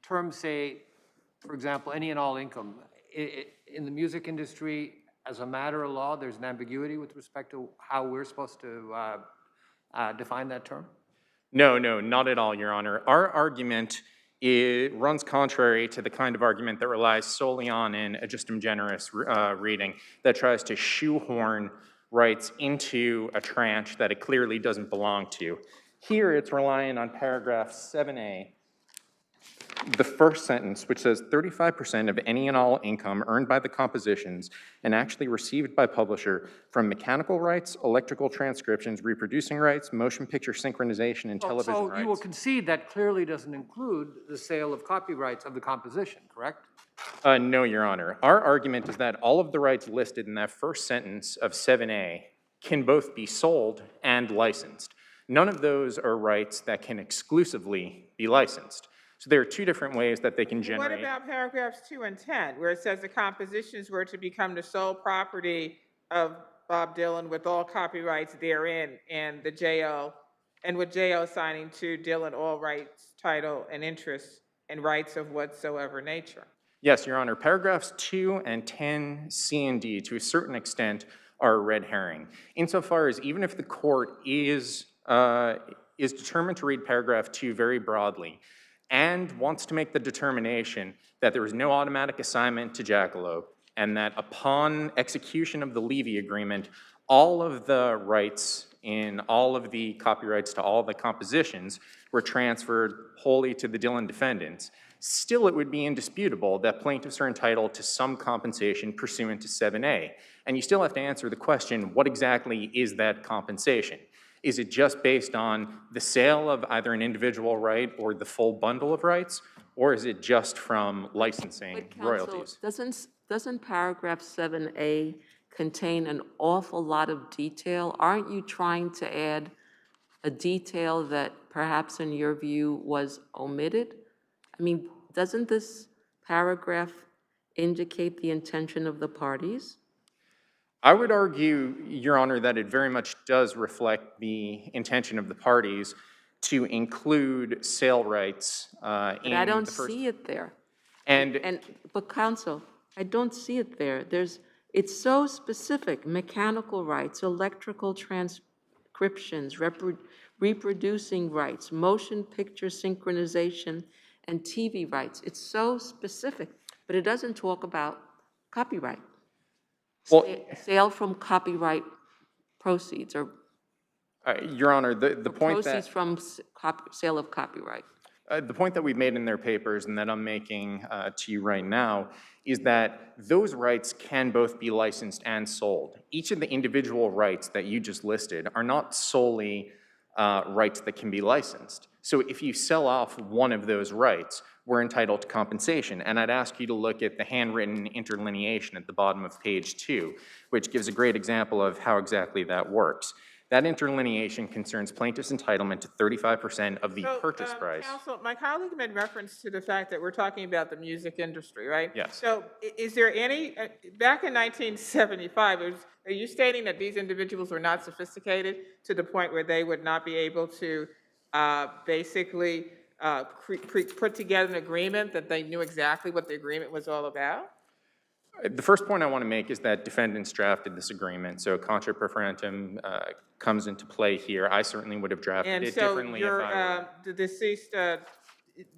terms say, for example, any and all income, in the music industry, as a matter of law, there's an ambiguity with respect to how we're supposed to define that term? No, not at all, Your Honor. Our argument runs contrary to the kind of argument that relies solely on an justum generis reading that tries to shoehorn rights into a tranche that it clearly doesn't belong to. Here, it's relying on paragraph 7A, the first sentence, which says 35% of any and all income earned by the compositions and actually received by publisher from mechanical rights, electrical transcriptions, reproducing rights, motion picture synchronization, and television So rights. you will concede that clearly doesn't include the sale of copyrights of the composition, correct? No, Your Honor. Our argument is that all of the rights listed in that first sentence of 7A can both be sold and licensed. None of those are rights that can exclusively be licensed. So there are two different ways that they can generate. What about paragraphs 2 and 10, where it says the compositions were to become the sole property of Bob Dylan with all copyrights therein, and the JO, and with JO signing to Dylan all rights, title, and interests, and rights of whatsoever nature? Yes, Your Honor. Paragraphs 2 and 10, C and D, to a certain extent, are a red herring. Insofar as even if the court is determined to read paragraph 2 very broadly and wants to make the determination that there is no automatic assignment to Jackalope and that upon execution of the Levy agreement, all of the rights in all of the copyrights to all the compositions were transferred wholly to the Dylan defendants, still it would be indisputable that plaintiffs are entitled to some compensation pursuant to 7A. And you still have to answer the question, what exactly is that compensation? Is it just based on the sale of either an individual right or the full bundle of rights, or is it just from licensing But counsel, royalties? doesn't paragraph 7A contain an awful lot of detail? Aren't you trying to add a detail that perhaps in your view was omitted? I mean, doesn't this paragraph indicate the intention of the parties? I would argue, Your Honor, that it very much does reflect the intention of the parties to include sale rights in But I don't the first. see it there. And But counsel, I don't see it there. It's so specific: mechanical rights, electrical transcriptions, reproducing rights, motion picture synchronization, and TV rights. It's so specific, but it doesn't talk about copyright. Well, Sale from copyright proceeds or Your Honor, the point proceeds that from sale of copyright. the point that we've made in their papers and that I'm making to you right now is that those rights can both be licensed and sold. Each of the individual rights that you just listed are not solely rights that can be licensed. So if you sell off one of those rights, we're entitled to compensation. And I'd ask you to look at the handwritten interlineation at the bottom of page 2, which gives a great example of how exactly that works. That interlineation concerns plaintiff's entitlement to 35% of the purchase price. Counsel, my colleague made reference to the fact that we're talking about the music industry, right? Yes. So is there any, back in 1975, are you stating that these individuals were not sophisticated to the point where they would not be able to basically put together an agreement that they knew exactly what the agreement was all about? The first point I want to make is that defendants drafted this agreement, so contra preferentum comes into play here. I certainly would have drafted it differently if I were. And so the deceased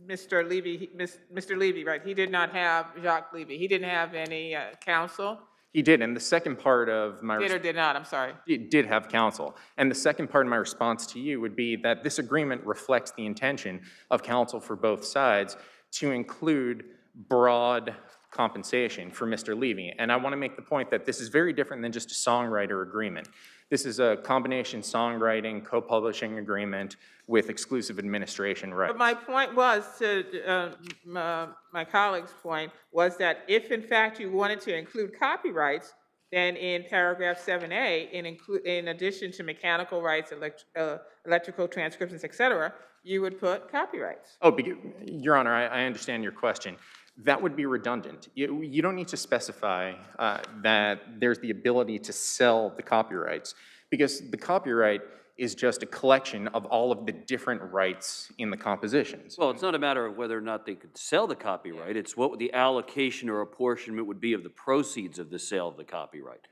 Mr. Levy, Mr. Levy, right, he did not have, Jacques Levy, he didn't have any counsel? He did, and the second part of my Did or did not, I'm sorry. did have counsel. And the second part of my response to you would be that this agreement reflects the intention of counsel for both sides to include broad compensation for Mr. Levy. And I want to make the point that this is very different than just a songwriter agreement. This is a combination songwriting, co-publishing agreement with exclusive administration rights. But my point was, to my colleague's point, was that if in fact you wanted to include copyrights, then in paragraph 7A, in addition to mechanical rights, electrical transcriptions, et cetera, you would put copyrights. Oh, Your Honor, I understand your question. That would be redundant. You don't need to specify that there's the ability to sell the copyrights, because the copyright is just a collection of all of the different rights in the compositions. Well, it's not a matter of whether or not they could sell the copyright. It's what the allocation or apportionment would be of the proceeds of the sale of the copyright.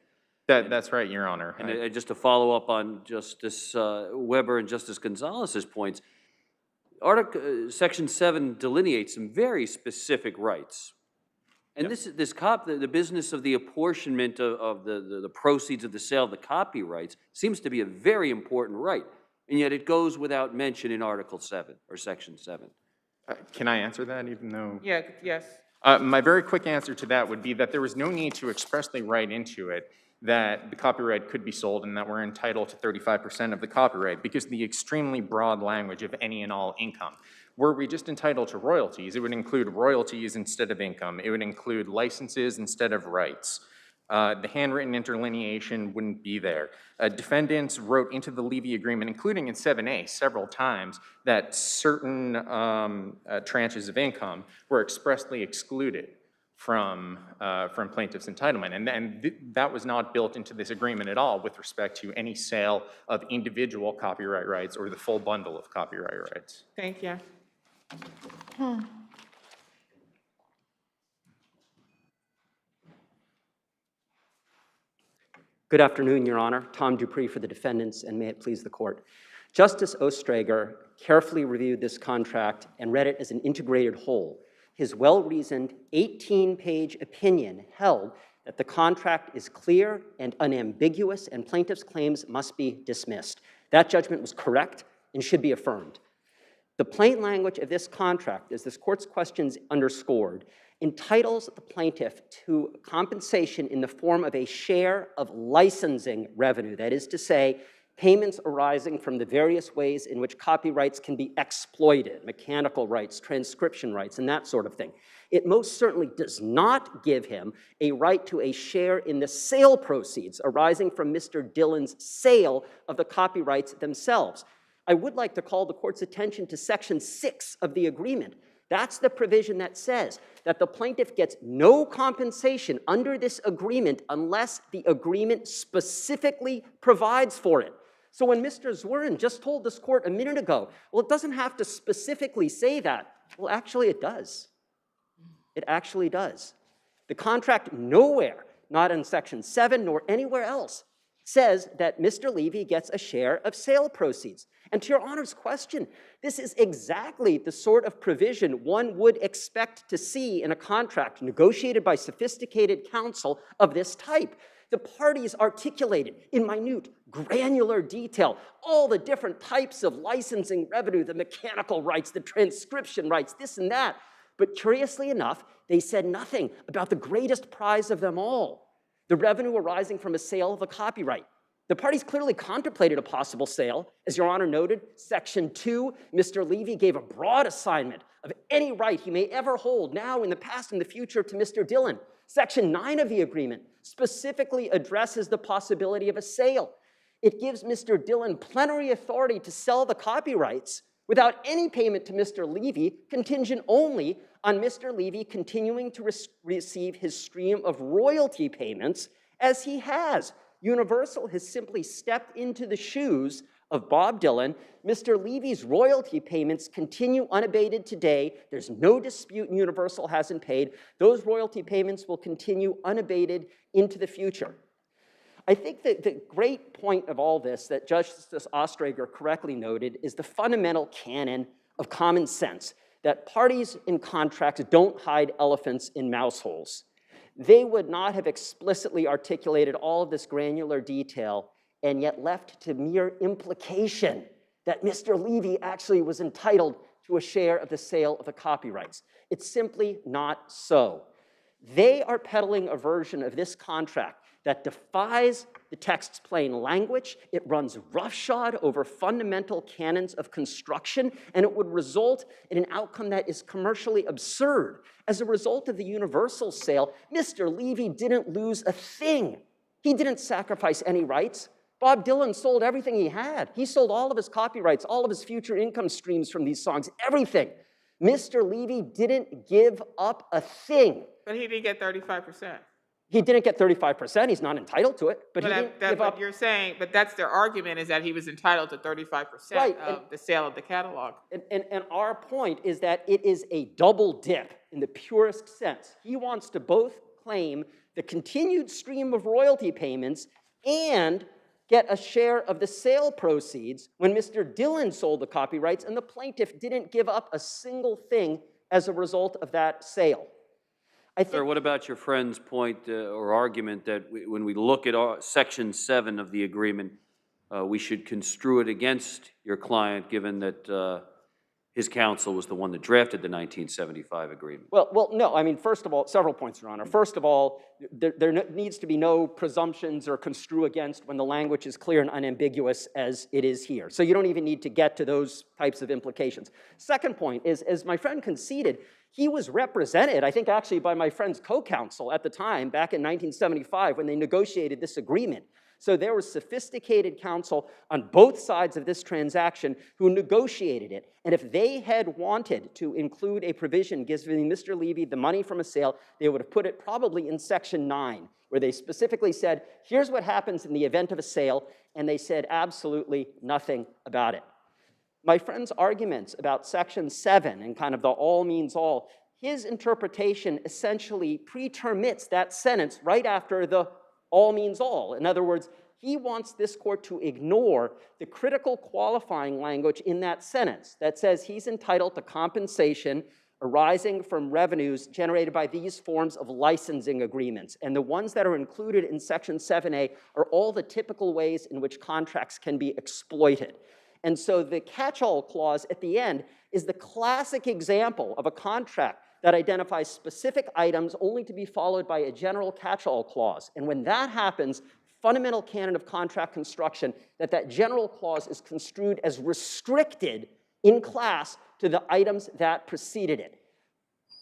That's right, Your Honor. And just to follow up on Justice Weber and Justice Gonzalez's points, Section 7 delineates some very specific rights. And the business of the apportionment of the proceeds of the sale of the copyrights seems to be a very important right. And yet it goes without mention in Article 7 or Section 7. Can I answer that even though? Yeah, yes. My very quick answer to that would be that there was no need to expressly write into it that the copyright could be sold and that we're entitled to 35% of the copyright, because the extremely broad language of any and all income. Were we just entitled to royalties, it would include royalties instead of income. It would include licenses instead of rights. The handwritten interlineation wouldn't be there. Defendants wrote into the Levy Agreement, including in 7A several times, that certain tranches of income were expressly excluded from plaintiff's entitlement. And that was not built into this agreement at all with respect to any sale of individual copyright rights or the full bundle of copyright rights. Thank you. Good afternoon, Your Honor. Tom Dupree for the defendants, and may it please the court. Justice Ostrager carefully reviewed this contract and read it as an integrated whole. His well-reasoned 18-page opinion held that the contract is clear and unambiguous and plaintiff's claims must be dismissed. That judgment was correct and should be affirmed. The plain language of this contract, as this court's questions underscored, entitles the plaintiff to compensation in the form of a share of licensing revenue, that is to say, payments arising from the various ways in which copyrights can be exploited, mechanical rights, transcription rights, and that sort of thing. It most certainly does not give him a right to a share in the sale proceeds arising from Mr. Dillon's sale of the copyrights themselves. I would like to call the court's attention to Section 6 of the agreement. That's the provision that says that the plaintiff gets no compensation under this agreement unless the agreement specifically provides for it. So when Mr. Zwerin just told this court a minute ago, well, it doesn't have to specifically say that. Well, actually it does. It actually does. The contract nowhere, not in Section 7 nor anywhere else, says that Mr. Levy gets a share of sale proceeds. And to Your Honor's question, this is exactly the sort of provision one would expect to see in a contract negotiated by sophisticated counsel of this type. The parties articulated in minute, granular detail all the different types of licensing revenue, the mechanical rights, the transcription rights, this and that. But curiously enough, they said nothing about the greatest prize of them all, the revenue arising from a sale of a copyright. The parties clearly contemplated a possible sale. As Your Honor noted, Section 2, Mr. Levy gave a broad assignment of any right he may ever hold now, in the past, in the future to Mr. Dillon. Section 9 of the agreement specifically addresses the possibility of a sale. It gives Mr. Dillon plenary authority to sell the copyrights without any payment to Mr. Levy, contingent only on Mr. Levy continuing to receive his stream of royalty payments as he has. Universal has simply stepped into the shoes of Bob Dylan. Mr. Levy's royalty payments continue unabated today. There's no dispute Universal hasn't paid. Those royalty payments will continue unabated into the future. I think that the great point of all this that Justice Ostrager correctly noted is the fundamental canon of common sense that parties in contracts don't hide elephants in mouse holes. They would not have explicitly articulated all of this granular detail and yet left to mere implication that Mr. Levy actually was entitled to a share of the sale of the copyrights. It's simply not so. They are peddling a version of this contract that defies the text's plain language. It runs roughshod over fundamental canons of construction, and it would result in an outcome that is commercially absurd. As a result of the Universal sale, Mr. Levy didn't lose a thing. He didn't sacrifice any rights. Bob Dylan sold everything he had. He sold all of his copyrights, all of his future income streams from these songs, everything. Mr. Levy didn't give up a thing. But he didn't get 35%. He didn't get 35%. He's not entitled to it, but he didn't give up. But you're saying, but that's their argument, is that he was entitled to 35% Right, of the sale of the catalog. And our point is that it is a double dip in the purest sense. He wants to both claim the continued stream of royalty payments and get a share of the sale proceeds when Mr. Dylan sold the copyrights and the plaintiff didn't give up a single thing as a result of that sale. Sir, what about your friend's point or argument that when we look at Section 7 of the agreement, we should construe it against your client, given that his counsel was the one that drafted the 1975 agreement? Well, no. I mean, first of all, several points, Your Honor. First of all, there needs to be no presumptions or construe against when the language is clear and unambiguous as it is here. So you don't even need to get to those types of implications. Second point is, as my friend conceded, he was represented, I think actually by my friend's co-counsel at the time, back in 1975, when they negotiated this agreement. So there was sophisticated counsel on both sides of this transaction who negotiated it. And if they had wanted to include a provision giving Mr. Levy the money from a sale, they would have put it probably in Section 9, where they specifically said, here's what happens in the event of a sale, and they said absolutely nothing about it. My friend's arguments about Section 7 and kind of the all means all, his interpretation essentially pretermits that sentence right after the all means all. In other words, he wants this court to ignore the critical qualifying language in that sentence that says he's entitled to compensation arising from revenues generated by these forms of licensing agreements. And the ones that are included in Section 7A are all the typical ways in which contracts can be exploited. And so the catch-all clause at the end is the classic example of a contract that identifies specific items only to be followed by a general catch-all clause. And when that happens, fundamental canon of contract construction, that general clause is construed as restricted in class to the items that preceded it.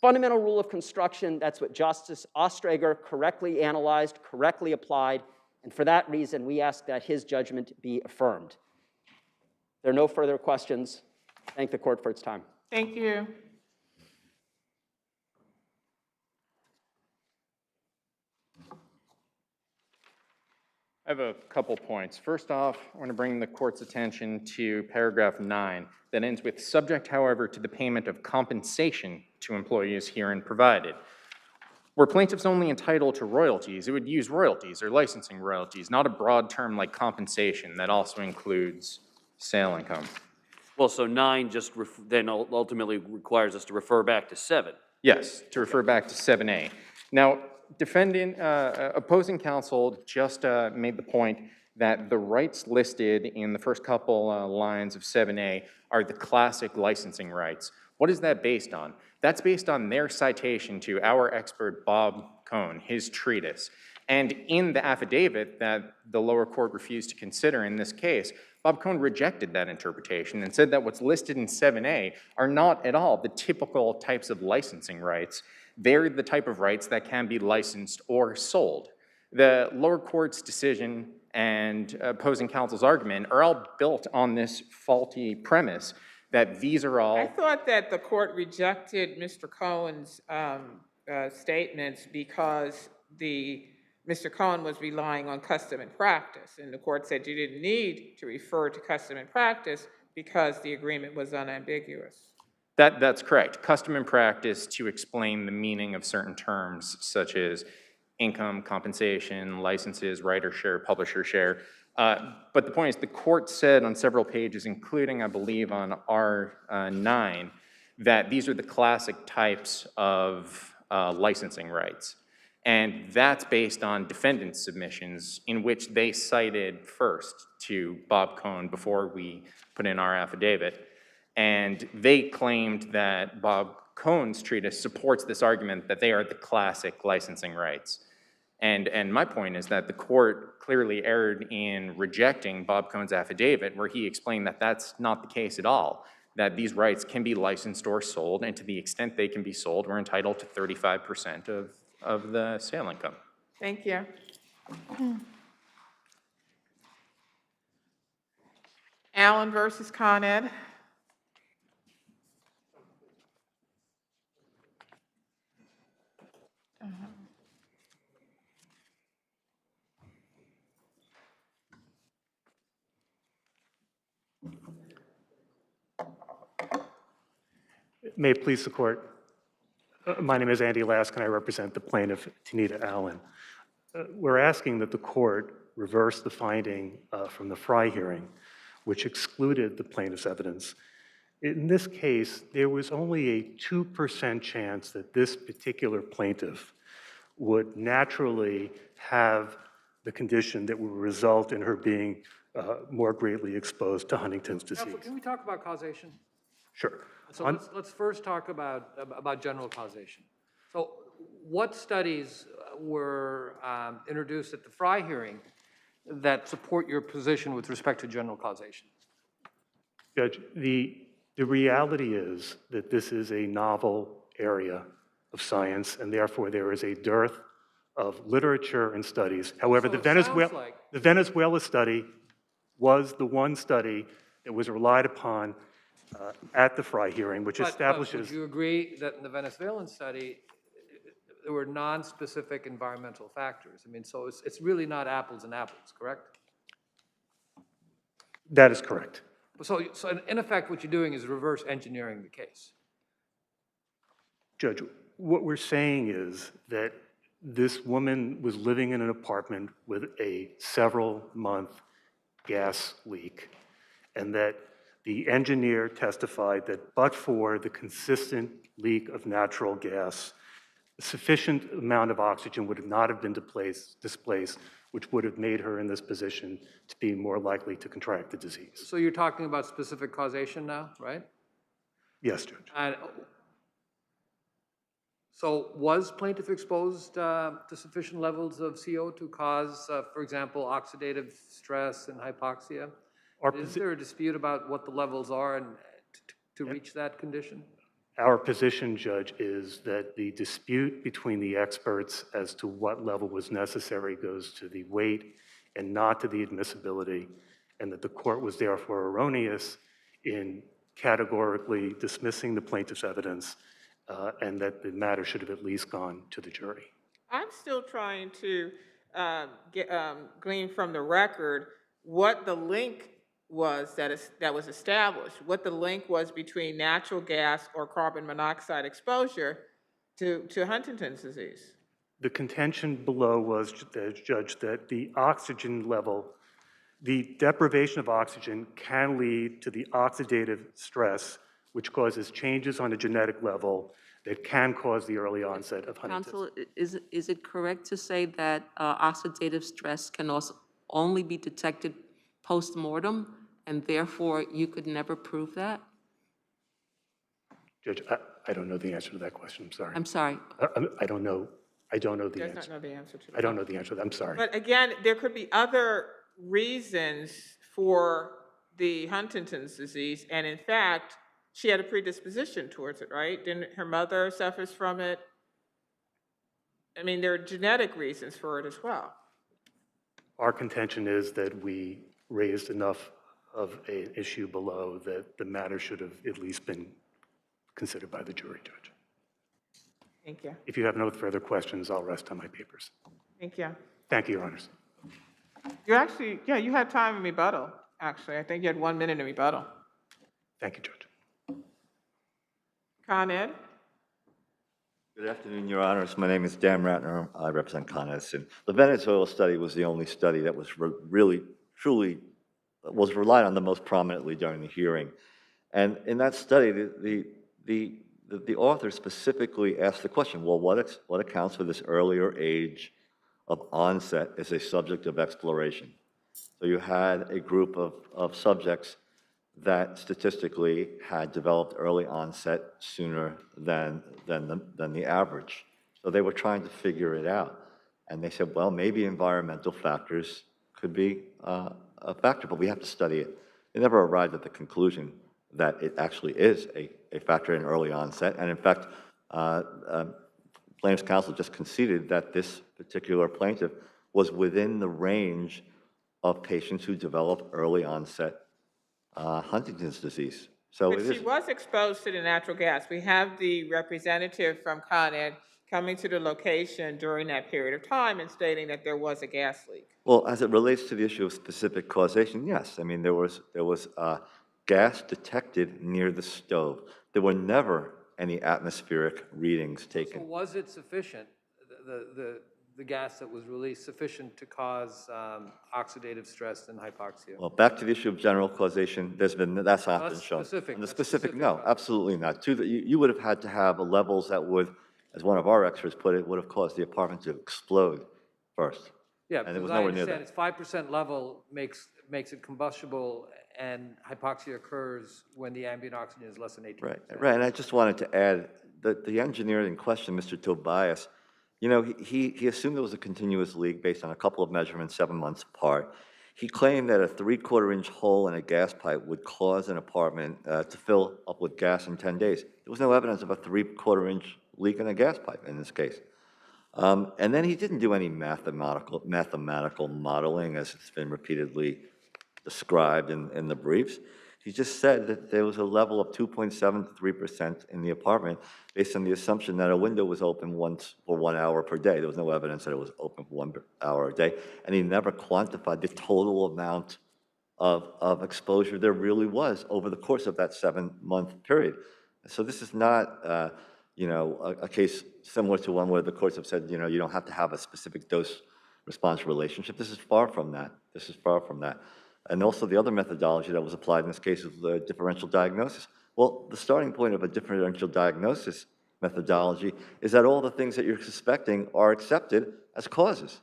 Fundamental rule of construction, that's what Justice Ostrager correctly analyzed, correctly applied, and for that reason, we ask that his judgment be affirmed. There are no further questions. Thank the court for its time. Thank you. I have a couple points. First off, I want to bring the court's attention to paragraph 9 that ends with, subject, however, to the payment of compensation to employees herein provided. Were plaintiffs only entitled to royalties, it would use royalties or licensing royalties, not a broad term like compensation that also includes sale income. Well, so 9 just then ultimately requires us to refer back to 7. Yes, to refer back to 7A. Now, opposing counsel just made the point that the rights listed in the first couple lines of 7A are the classic licensing rights. What is that based on? That's based on their citation to our expert Bob Cohn, his treatise. And in the affidavit that the lower court refused to consider in this case, Bob Cohn rejected that interpretation and said that what's listed in 7A are not at all the typical types of licensing rights. They're the type of rights that can be licensed or sold. The lower court's decision and opposing counsel's argument are all built on this faulty premise that these are all... I thought that the court rejected Mr. Cohen's statements because Mr. Cohen was relying on custom and practice, and the court said you didn't need to refer to custom and practice because the agreement was unambiguous. That's correct. Custom and practice to explain the meaning of certain terms such as income, compensation, licenses, writer share, publisher share. But the point is the court said on several pages, including I believe on R9, that these are the classic types of licensing rights. And that's based on defendants' submissions in which they cited first to Bob Cohn before we put in our affidavit. And they claimed that Bob Cohn's treatise supports this argument that they are the classic licensing rights. And my point is that the court clearly erred in rejecting Bob Cohn's affidavit, where he explained that that's not the case at all, that these rights can be licensed or sold, and to the extent they can be sold, we're entitled to 35% of the sale income. Thank you. Allen versus Con Ed. May it please the court. My name is Andy Lask, and I represent the plaintiff, Tanita Allen. We're asking that the court reverse the finding from the Fry hearing, which excluded the plaintiff's evidence. In this case, there was only a 2% chance that this particular plaintiff would naturally have the condition that would result in her being more greatly exposed to Huntington's disease. Counsel, can we talk about causation? Sure. So let's first talk about general causation. So what studies were introduced at the Fry hearing that support your position with respect to general causation? Judge, the reality is that this is a novel area of science, and therefore there is a dearth of literature and studies. However, So the Venezuela study was the one study that was relied upon at the Fry hearing, which establishes... But would you agree that in the Venezuelan study, there were non-specific environmental factors? I mean, so it's really not apples and apples, correct? That is correct. So in effect, what you're doing is reverse engineering the case. Judge, what we're saying is that this woman was living in an apartment with a several-month gas leak, and that the engineer testified that but for the consistent leak of natural gas, a sufficient amount of oxygen would not have been displaced, which would have made her in this position to be more likely to contract the disease. So you're talking about specific causation now, right? Yes, Judge. And so was plaintiff exposed to sufficient levels of CO to cause, for example, oxidative stress and hypoxia? Is there a dispute about what the levels are and to reach that condition? Our position, Judge, is that the dispute between the experts as to what level was necessary goes to the weight and not to the admissibility, and that the court was therefore erroneous in categorically dismissing the plaintiff's evidence, and that the matter should have at least gone to the jury. I'm still trying to glean from the record what the link was that was established, what the link was between natural gas or carbon monoxide exposure to Huntington's disease. The contention below was, Judge, that the oxygen level, the deprivation of oxygen can lead to the oxidative stress, which causes changes on a genetic level that can cause the early onset of Huntington's. Counsel, is it correct to say that oxidative stress can also only be detected post-mortem, and therefore you could never prove that? Judge, I don't know the answer to that question. I'm sorry. I'm sorry. I don't know. I don't know the Does answer. not know the answer to that. I don't know the answer to that. I'm sorry. But again, there could be other reasons for the Huntington's disease, and in fact, she had a predisposition towards it, right? Didn't her mother suffers from it? I mean, there are genetic reasons for it as well. Our contention is that we raised enough of an issue below that the matter should have at least been considered by the jury, Judge. Thank you. If you have no further questions, I'll rest on my papers. Thank you. Thank you, Your Honors. You actually, yeah, you had time in rebuttal, actually. I think you had 1 minute in rebuttal. Thank you, Judge. Con Ed? Good afternoon, Your Honors. My name is Dan Ratner. I represent Con Edison. The Venice Oil Study was the only study that was really, truly, was relied on the most prominently during the hearing. And in that study, the author specifically asked the question, well, what accounts for this earlier age of onset as a subject of exploration? So you had a group of subjects that statistically had developed early onset sooner than the average. So they were trying to figure it out. And they said, well, maybe environmental factors could be a factor, but we have to study it. They never arrived at the conclusion that it actually is a factor in early onset. And in fact, plaintiff's counsel just conceded that this particular plaintiff was within the range of patients who develop early onset Huntington's disease. So But it she is. was exposed to the natural gas. We have the representative from Con Ed coming to the location during that period of time and stating that there was a gas leak. Well, as it relates to the issue of specific causation, yes. I mean, there was gas detected near the stove. There were never any atmospheric readings So taken. was it sufficient, the gas that was released, sufficient to cause oxidative stress and hypoxia? Well, back to the issue of general causation, that's not been shown. Specific. And the That's specific, no, absolutely not. You would have had to have levels that would, as one of our experts put it, would have caused the apartment to explode first. Yeah, And it because was I nowhere near understand that. it's 5% level makes it combustible, and hypoxia occurs when the ambient oxygen is less than 18%. Right, and I just wanted to add that the engineer in question, Mr. Tobias, you know, he assumed there was a continuous leak based on a couple of measurements 7 months apart. He claimed that a 3/4-inch hole in a gas pipe would cause an apartment to fill up with gas in 10 days. There was no evidence of a 3/4-inch leak in a gas pipe in this case. And then he didn't do any mathematical modeling, as it's been repeatedly described in the briefs. He just said that there was a level of 2.7 to 3% in the apartment based on the assumption that a window was open once for 1 hour per day. There was no evidence that it was open for 1 hour a day, and he never quantified the total amount of exposure there really was over the course of that 7-month period. So this is not, you know, a case similar to one where the courts have said, you know, you don't have to have a specific dose-response relationship. This is far from that. This is far from that. And also the other methodology that was applied in this case was the differential diagnosis. Well, the starting point of a differential diagnosis methodology is that all the things that you're suspecting are accepted as causes.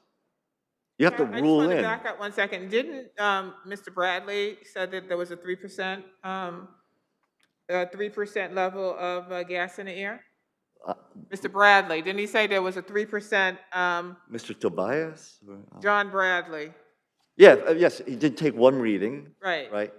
You have to I just rule want to in. back up 1 second. Didn't Mr. Bradley said that there was a 3% level of gas in the air? Mr. Bradley, didn't he say there was a 3%? Mr. Tobias? John Bradley. Yeah, yes, he did take one reading. Right. Right,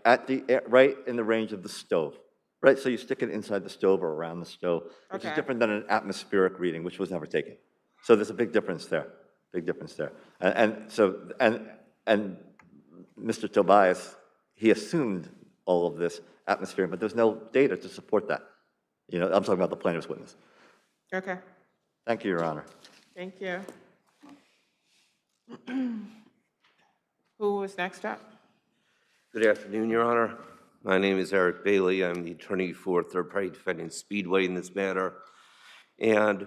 right in the range of the stove. Right, so you stick it inside the stove or around the stove, which is different than an atmospheric reading, which was never taken. So there's a big difference there, big difference there. And Mr. Tobias, he assumed all of this atmospheric, but there's no data to support that. You know, I'm talking about the plaintiff's witness. Okay. Thank you, Your Honor. Thank you. Who was next up? Good afternoon, Your Honor. My name is Eric Bailey. I'm the attorney for third-party defendant Speedway in this matter. And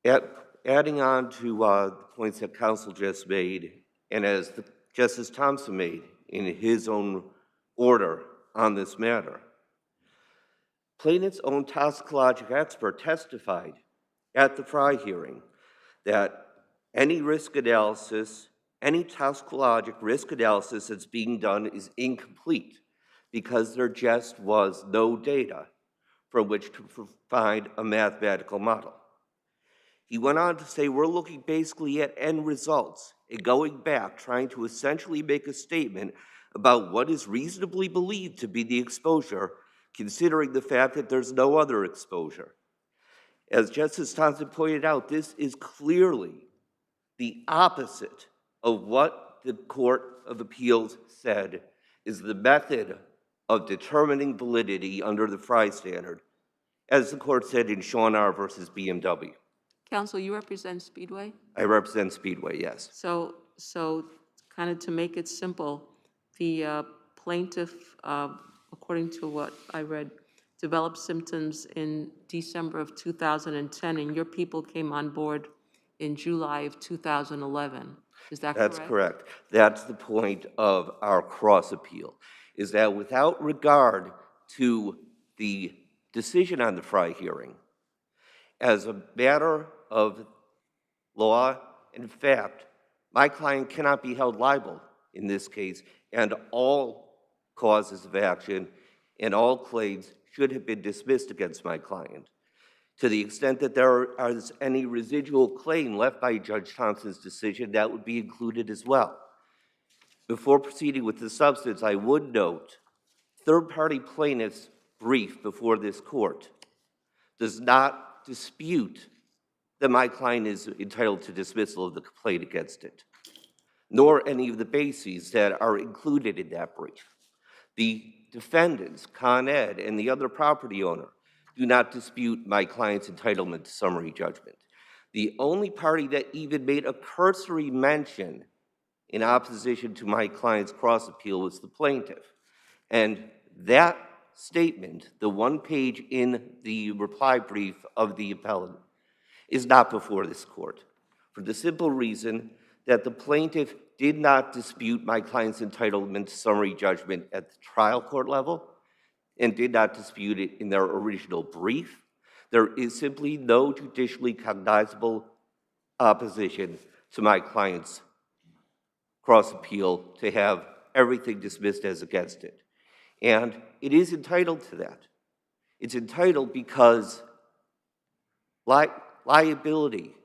adding on to the points that counsel just made, and as Justice Thompson made in his own order on this matter, plaintiff's own toxicologic expert testified at the Fry hearing that any risk analysis, any toxicologic risk analysis that's being done is incomplete because there just was no data from which to find a mathematical model. He went on to say, we're looking basically at end results and going back, trying to essentially make a statement about what is reasonably believed to be the exposure, considering the fact that there's no other exposure. As Justice Thompson pointed out, this is clearly the opposite of what the Court of Appeals said is the method of determining validity under the Fry standard, as the court said in Sean R. versus BMW. Counsel, you represent Speedway? I represent Speedway, yes. So kind of to make it simple, the plaintiff, according to what I read, developed symptoms in December of 2010, and your people came on board in July of 2011. Is that correct? That's correct. That's the point of our cross appeal, is that without regard to the decision on the Fry hearing. As a matter of law and fact, my client cannot be held liable in this case, and all causes of action and all claims should have been dismissed against my client. To the extent that there is any residual claim left by Judge Thompson's decision, that would be included as well. Before proceeding with the substance, I would note third-party plaintiff's brief before this court does not dispute that my client is entitled to dismissal of the complaint against it, nor any of the bases that are included in that brief. The defendants, Con Ed and the other property owner, do not dispute my client's entitlement to summary judgment. The only party that even made a cursory mention in opposition to my client's cross-appeal was the plaintiff. And that statement, the one page in the reply brief of the appellant, is not before this court, for the simple reason that the plaintiff did not dispute my client's entitlement to summary judgment at the trial court level and did not dispute it in their original brief. There is simply no judicially cognizable opposition to my client's cross-appeal to have everything dismissed as against it. And it is entitled to that. It's entitled because liability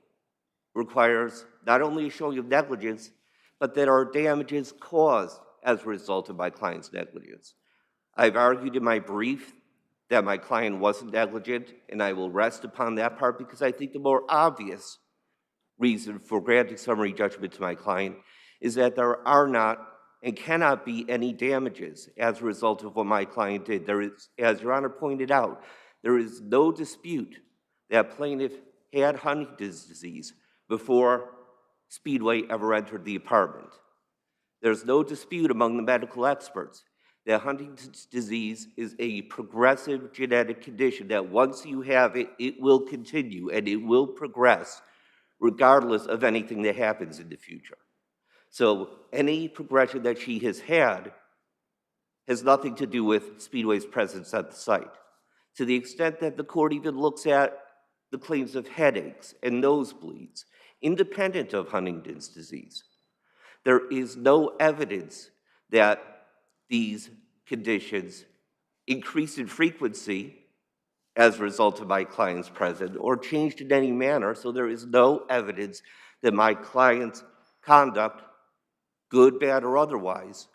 requires not only a showing of negligence, but that are damages caused as a result of my client's negligence. I've argued in my brief that my client wasn't negligent, and I will rest upon that part because I think the more obvious reason for granting summary judgment to my client is that there are not and cannot be any damages as a result of what my client did. There is, as Your Honor pointed out, there is no dispute that plaintiff had Huntington's disease before Speedway ever entered the apartment. There's no dispute among the medical experts that Huntington's disease is a progressive genetic condition that once you have it, it will continue and it will progress regardless of anything that happens in the future. So any progression that she has had has nothing to do with Speedway's presence at the site. To the extent that the court even looks at the claims of headaches and nosebleeds, independent of Huntington's disease, there is no evidence that these conditions increased in frequency as a result of my client's presence or changed in any manner, so there is no evidence that my client's conduct, good, bad, or otherwise,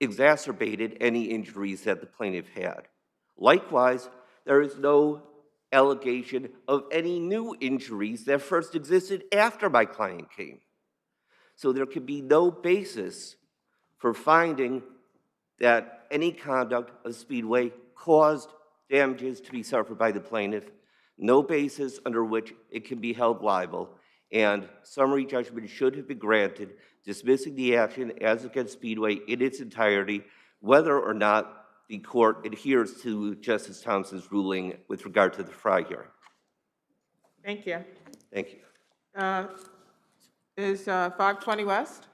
exacerbated any injuries that the plaintiff had. Likewise, there is no allegation of any new injuries that first existed after my client came. So there can be no basis for finding that any conduct of Speedway caused damages to be suffered by the plaintiff, no basis under which it can be held liable, and summary judgment should have been granted, dismissing the action as against Speedway in its entirety, whether or not the court adheres to Justice Thompson's ruling with regard to the Fry hearing. Thank you. Thank you. Is 520 West?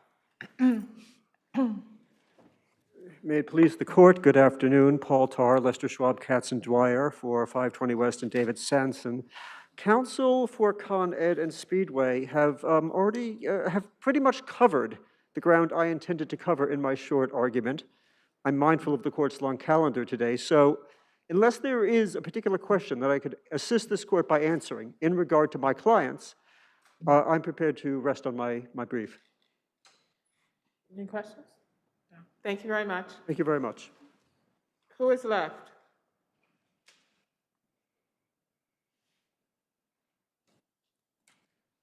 May it please the court, good afternoon. Paul Tarr, Lester Schwab, Katz and Dwyer for 520 West and David Sanson. Counsel for Con Ed and Speedway have have pretty much covered the ground I intended to cover in my short argument. I'm mindful of the court's long calendar today, so unless there is a particular question that I could assist this court by answering in regard to my clients, I'm prepared to rest on my brief. Any questions? No. Thank you very much. Thank you very much. Who is left?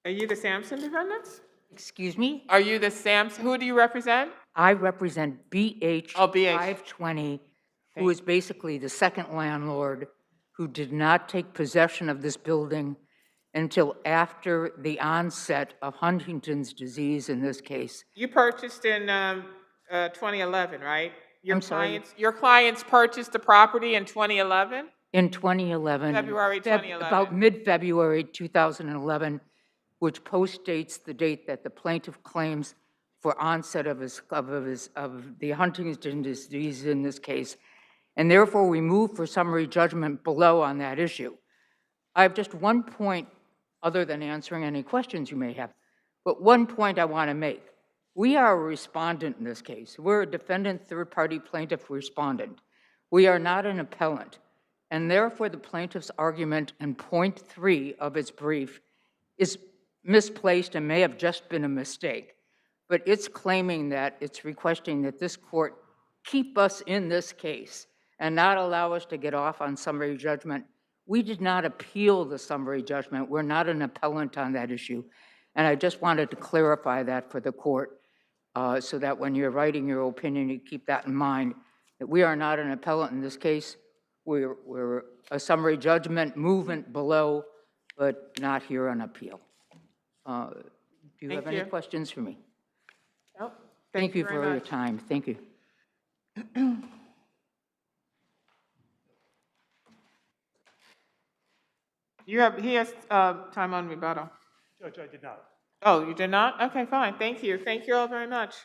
Are you the Sampson defendants? Excuse me? Are you the Sampson? Who do you represent? I represent BH Oh, BH. 520, who is basically the second landlord who did not take possession of this building until after the onset of Huntington's disease in this case. You purchased in 2011, right? I'm sorry? Your clients purchased the property in 2011? In 2011. February 2011. About mid-February 2011, which postdates the date that the plaintiff claims for onset of the Huntington's disease in this case. and therefore we move for summary judgment below on that issue. I have just one point, other than answering any questions you may have, but one point I want to make. We are a respondent in this case. We're a defendant, third-party plaintiff respondent. We are not an appellant, and therefore the plaintiff's argument in point 3 of its brief is misplaced and may have just been a mistake. But it's claiming that it's requesting that this court keep us in this case and not allow us to get off on summary judgment. We did not appeal the summary judgment. We're not an appellant on that issue. And I just wanted to clarify that for the court so that when you're writing your opinion, you keep that in mind, that we are not an appellant in this case. We're a summary judgment movement below, but not here on appeal. Do you have any questions for me? Nope. Thank you very for your much. time. Thank you. He has time on rebuttal. Judge, I did not. Oh, you did not? Okay, fine. Thank you. Thank you all very much.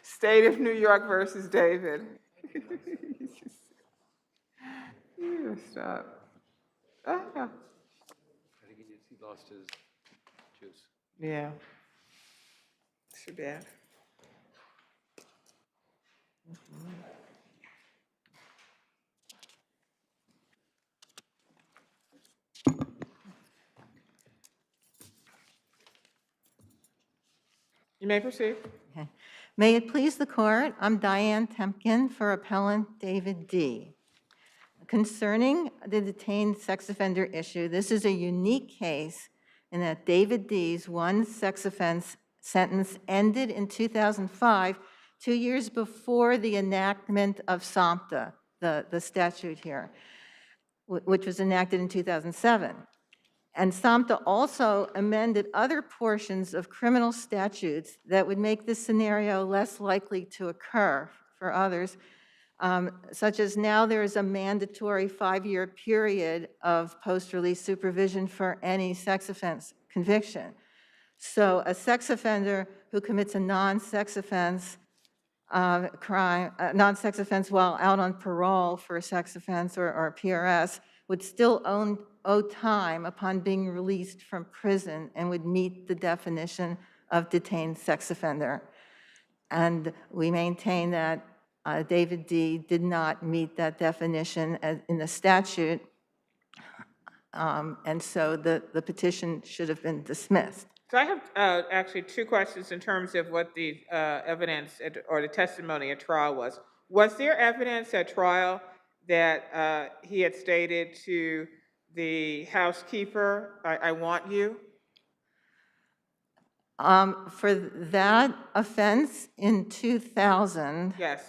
State of New York versus David. You stop. Ah, I think he lost his juice. yeah. Too bad. You may proceed. Okay. May it please the court, I'm Diane Temkin for Appellant David D. Concerning the detained sex offender issue, this is a unique case in that David D's one sex offense sentence ended in 2005, 2 years before the enactment of SOMTA, the statute here, which was enacted in 2007. And SOMTA also amended other portions of criminal statutes that would make this scenario less likely to occur for others, such as now there is a mandatory 5-year period of post-release supervision for any sex offense conviction. So a sex offender who commits a non-sex offense crime, non-sex offense while out on parole for a sex offense or PRS would still owe time upon being released from prison and would meet the definition of detained sex offender. And we maintain that David D. did not meet that definition in the statute, and so the petition should have been dismissed. So I have actually 2 questions in terms of what the evidence or the testimony at trial was. Was there evidence at trial that he had stated to the housekeeper, I want you? For that offense in 2000, yes,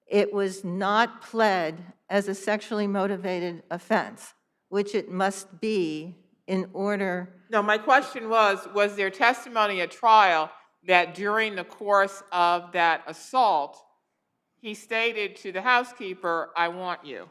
it was not pled as a sexually motivated offense, which it must be in order. No, my question was there testimony at trial that during the course of that assault, he stated to the housekeeper, I want you?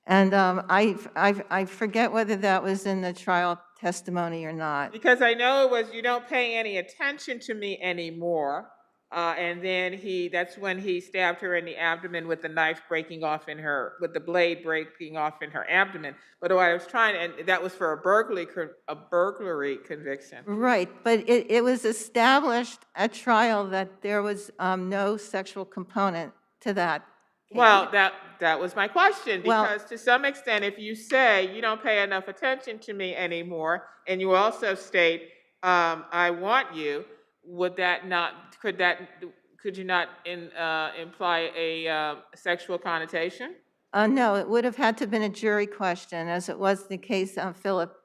And I forget whether that was in the trial testimony or not. Because I know it was, you don't pay any attention to me anymore. And then that's when he stabbed her in the abdomen with the knife breaking off in her, with the blade breaking off in her abdomen. But what I was trying, and that was for a burglary conviction. Right, but it was established at trial that there was no sexual component to that. Well, that was my question, because to some extent, if you say you don't pay enough attention to me anymore, and you also state, I want you, would that not, could you not imply a sexual connotation? No, it would have had to have been a jury question, as it was the case of Philip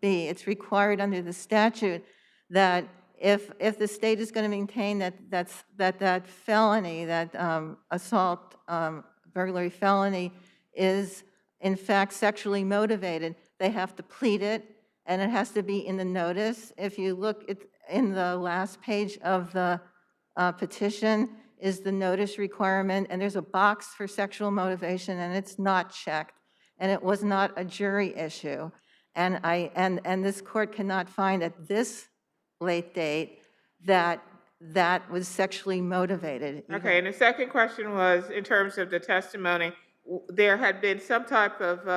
B. It's required under the statute that if the state is going to maintain that felony, that assault, burglary felony is in fact sexually motivated, they have to plead it, and it has to be in the notice. If you look in the last page of the petition is the notice requirement, and there's a box for sexual motivation, and it's not checked, and it was not a jury issue. And this court cannot find at this late date that that was sexually motivated. Okay, and the second question was, in terms of the testimony, there had been some type of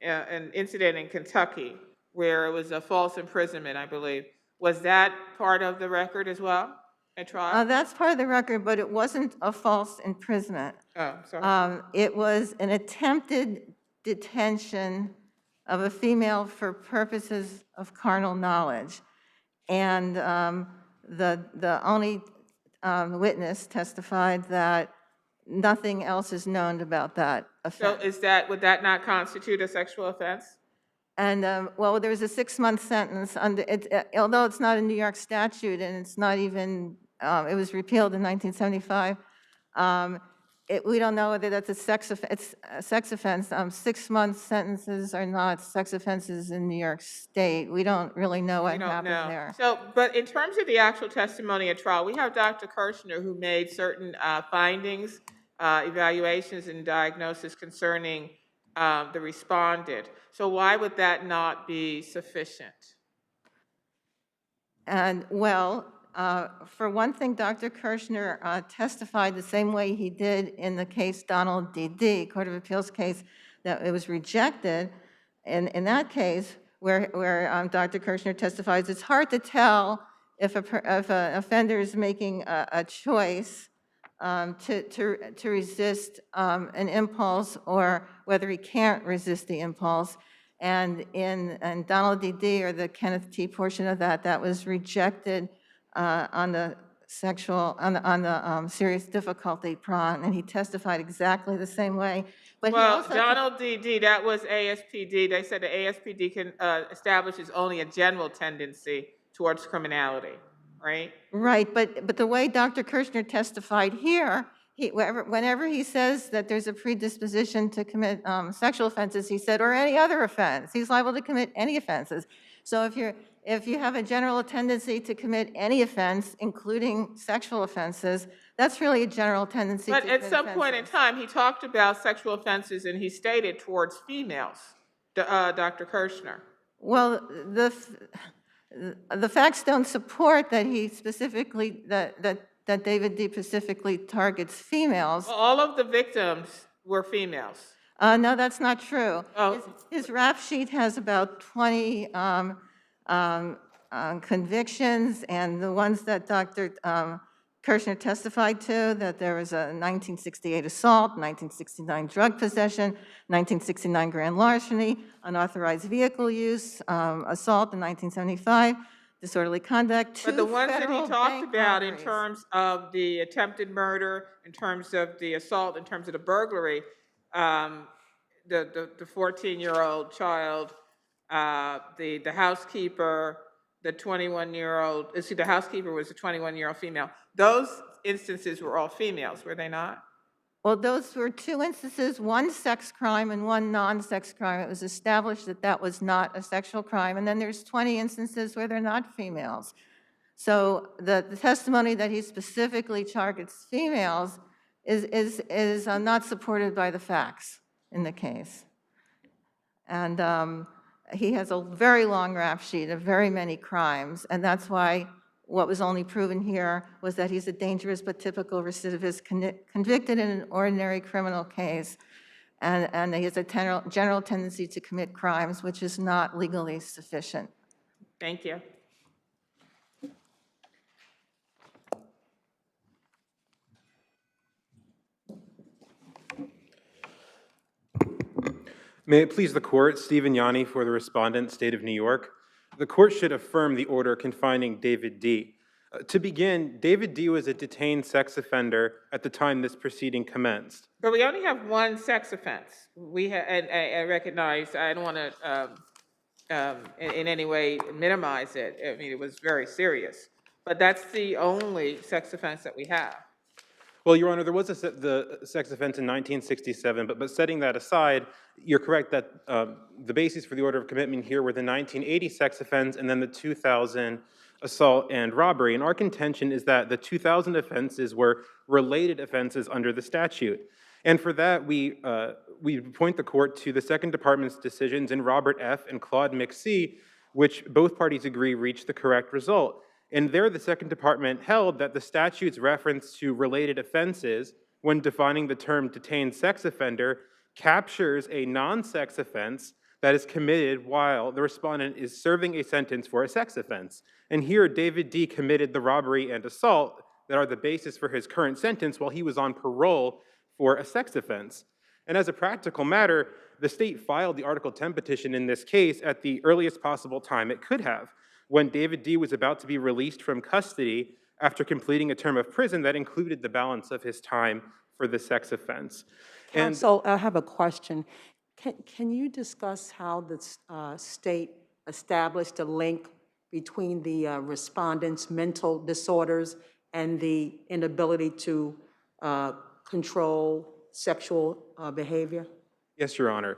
an incident in Kentucky where it was a false imprisonment, I believe. Was that part of the record as well at trial? That's part of the record, but it wasn't a false imprisonment. Oh, sorry. It was an attempted detention of a female for purposes of carnal knowledge. And the only witness testified that nothing else is known about that So offense. would that not constitute a sexual offense? And, well, there was a 6-month sentence under it, although it's not a New York statute and it's not even, it was repealed in 1975. We don't know whether that's a sex offense. 6-month sentences are not sex offenses in New York State. We don't really know what We don't happened know. there. So, but in terms of the actual testimony at trial, we have Dr. Kirshner who made certain findings, evaluations, and diagnosis concerning the respondent. So why would that not be sufficient? And, well, for one thing, Dr. Kirshner testified the same way he did in the case Donald D.D., Court of Appeals case, that it was rejected. In that case, where Dr. Kirshner testifies, it's hard to tell if an offender is making a choice to resist an impulse or whether he can't resist the impulse. And in Donald D.D., or the Kenneth T. portion of that, that was rejected on the serious difficulty prong, and he testified exactly the same way. But Well, Donald D.D., that was ASPD. They said the ASPD can establishes only a general tendency towards criminality, right? Right, but the way Dr. Kirshner testified here, whenever he says that there's a predisposition to commit sexual offenses, he said, or any other offense, he's liable to commit any offenses. So if you have a general tendency to commit any offense, including sexual offenses, that's really a general tendency to But commit at some point in offenses. time, he talked about sexual offenses, and he stated towards females, Dr. Kirshner. Well, the facts don't support that he specifically, that David D. specifically targets females. Well, all of the victims were females. No, that's not true. Oh. His rap sheet has about 20 convictions, and the ones that Dr. Kirshner testified to, that there was a 1968 assault, 1969 drug possession, 1969 grand larceny, unauthorized vehicle use, assault in 1975, disorderly conduct, But the two ones that he federal talked bank about in robberies. terms of the attempted murder, in terms of the assault, in terms of the burglary, the 14-year-old child, the housekeeper, the 21-year-old, the housekeeper was a 21-year-old female. Those instances were all females, were they not? Well, those were two instances, one sex crime and one non-sex crime. It was established that that was not a sexual crime. And then there's 20 instances where they're not females. So the testimony that he specifically targets females is not supported by the facts in the case. And he has a very long rap sheet of very many crimes, and that's why what was only proven here was that he's a dangerous but typical recidivist convicted in an ordinary criminal case, and he has a general tendency to commit crimes, which is not legally sufficient. Thank you. May it please the court, Stephen Yanni for the respondent, State of New York. The court should affirm the order confining David D. To begin, David D. was a detained sex offender at the time this proceeding commenced. But we only have one sex offense. And I recognize, I don't want to in any way minimize it. I mean, it was very serious. But that's the only sex offense that we have. Well, Your Honor, there was the sex offense in 1967, but setting that aside, you're correct that the basis for the order of commitment here were the 1980 sex offense and then the 2000 assault and robbery. And our contention is that the 2000 offenses were related offenses under the statute. And for that, we point the court to the Second Department's decisions in Robert F. and Claude McC, which both parties agree reached the correct result. And there, the Second Department held that the statute's reference to related offenses when defining the term detained sex offender captures a non-sex offense that is committed while the respondent is serving a sentence for a sex offense. And here, David D. committed the robbery and assault that are the basis for his current sentence while he was on parole for a sex offense. And as a practical matter, the state filed the Article 10 petition in this case at the earliest possible time it could have, when David D. was about to be released from custody after completing a term of prison that included the balance of his time for the sex offense. Counsel, I have a question. Can you discuss how the state established a link between the respondent's mental disorders and the inability to control sexual behavior? Yes, Your Honor.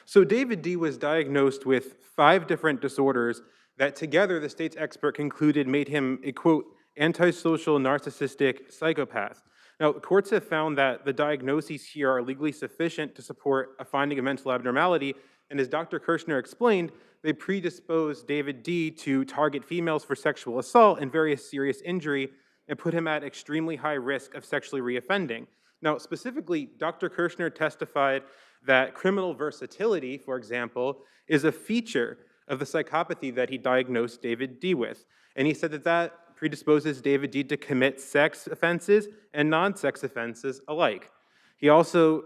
So David D. was diagnosed with 5 different disorders that together the state's expert concluded made him a, quote, antisocial narcissistic psychopath. Now, courts have found that the diagnoses here are legally sufficient to support a finding of mental abnormality, and as Dr. Kirshner explained, they predisposed David D. to target females for sexual assault and various serious injury and put him at extremely high risk of sexually reoffending. Now, specifically, Dr. Kirshner testified that criminal versatility, for example, is a feature of the psychopathy that he diagnosed David D. with. And he said that that predisposes David D. to commit sex offenses and non-sex offenses alike. He also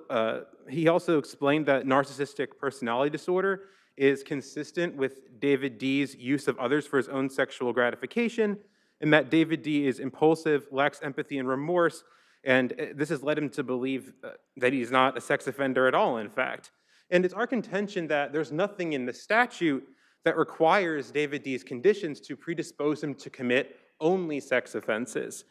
explained that narcissistic personality disorder is consistent with David D.'s use of others for his own sexual gratification, and that David D. is impulsive, lacks empathy and remorse, and this has led him to believe that he's not a sex offender at all, in fact. And it's our contention that there's nothing in the statute that requires David D.'s conditions to predispose him to commit only sex offenses.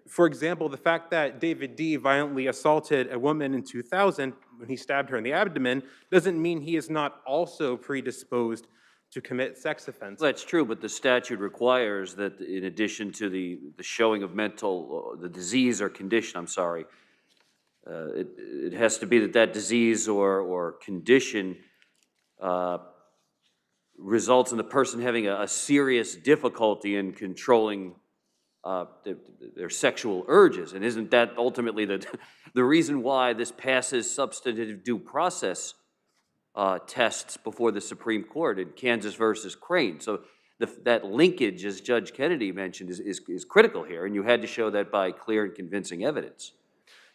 For example, the fact that David D. violently assaulted a woman in 2000 when he stabbed her in the abdomen doesn't mean he is not also predisposed to commit sex offenses. Well, that's true, but the statute requires that in addition to the showing of mental, the disease or condition, I'm sorry, it has to be that disease or condition results in the person having a serious difficulty in controlling their sexual urges. And isn't that ultimately the reason why this passes substantive due process tests before the Supreme Court in Kansas versus Crane? So that linkage, as Judge Kennedy mentioned, is critical here, and you had to show that by clear and convincing evidence.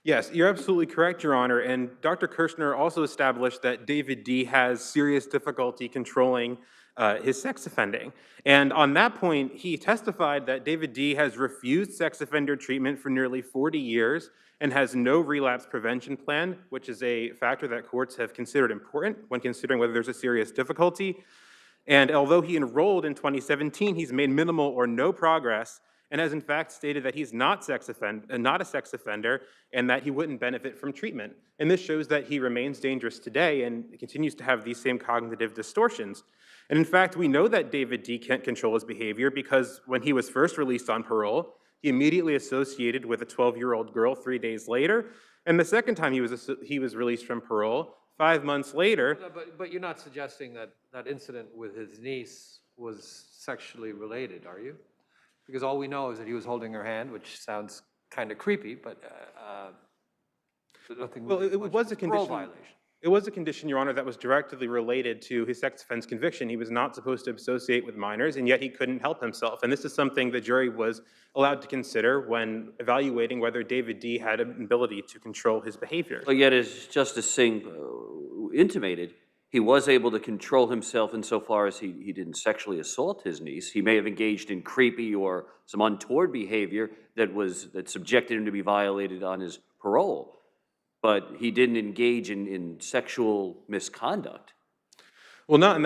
Yes, you're absolutely correct, Your Honor. And Dr. Kirshner also established that David D. has serious difficulty controlling his sex offending. And on that point, he testified that David D. has refused sex offender treatment for nearly 40 years and has no relapse prevention plan, which is a factor that courts have considered important when considering whether there's a serious difficulty. And although he enrolled in 2017, he's made minimal or no progress and has in fact stated that he's not a sex offender and that he wouldn't benefit from treatment. And this shows that he remains dangerous today and continues to have these same cognitive distortions. And in fact, we know that David D. can't control his behavior because when he was first released on parole, he immediately associated with a 12-year-old girl 3 days later. And the second time he was released from parole, 5 months later. But you're not suggesting that that incident with his niece was sexually related, are you? Because all we know is that he was holding her hand, which sounds kind of creepy, but nothing. Well, it was a condition. Violation. It was a condition, Your Honor, that was directly related to his sex offense conviction. He was not supposed to associate with minors, and yet he couldn't help himself. And this is something the jury was allowed to consider when evaluating whether David D. had an ability to control his behavior. But yet, as Justice Singh intimated, he was able to control himself insofar as he didn't sexually assault his niece. He may have engaged in creepy or some untoward behavior that subjected him to be violated on his parole. But he didn't engage in sexual misconduct. Well, not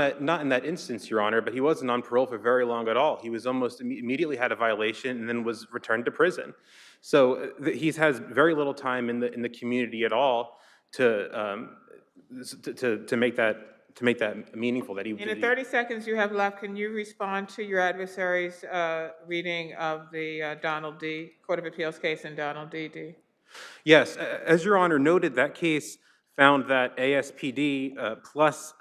in that instance, Your Honor, but he wasn't on parole for very long at all. He was almost immediately had a violation and then was returned to prison. So he has very little time in the community at all to make that meaningful. That he. In the 30 seconds you have left, can you respond to your adversary's reading of the Donald D. Court of Appeals case in Donald D. Yes, as Your Honor noted, that case found that ASPD plus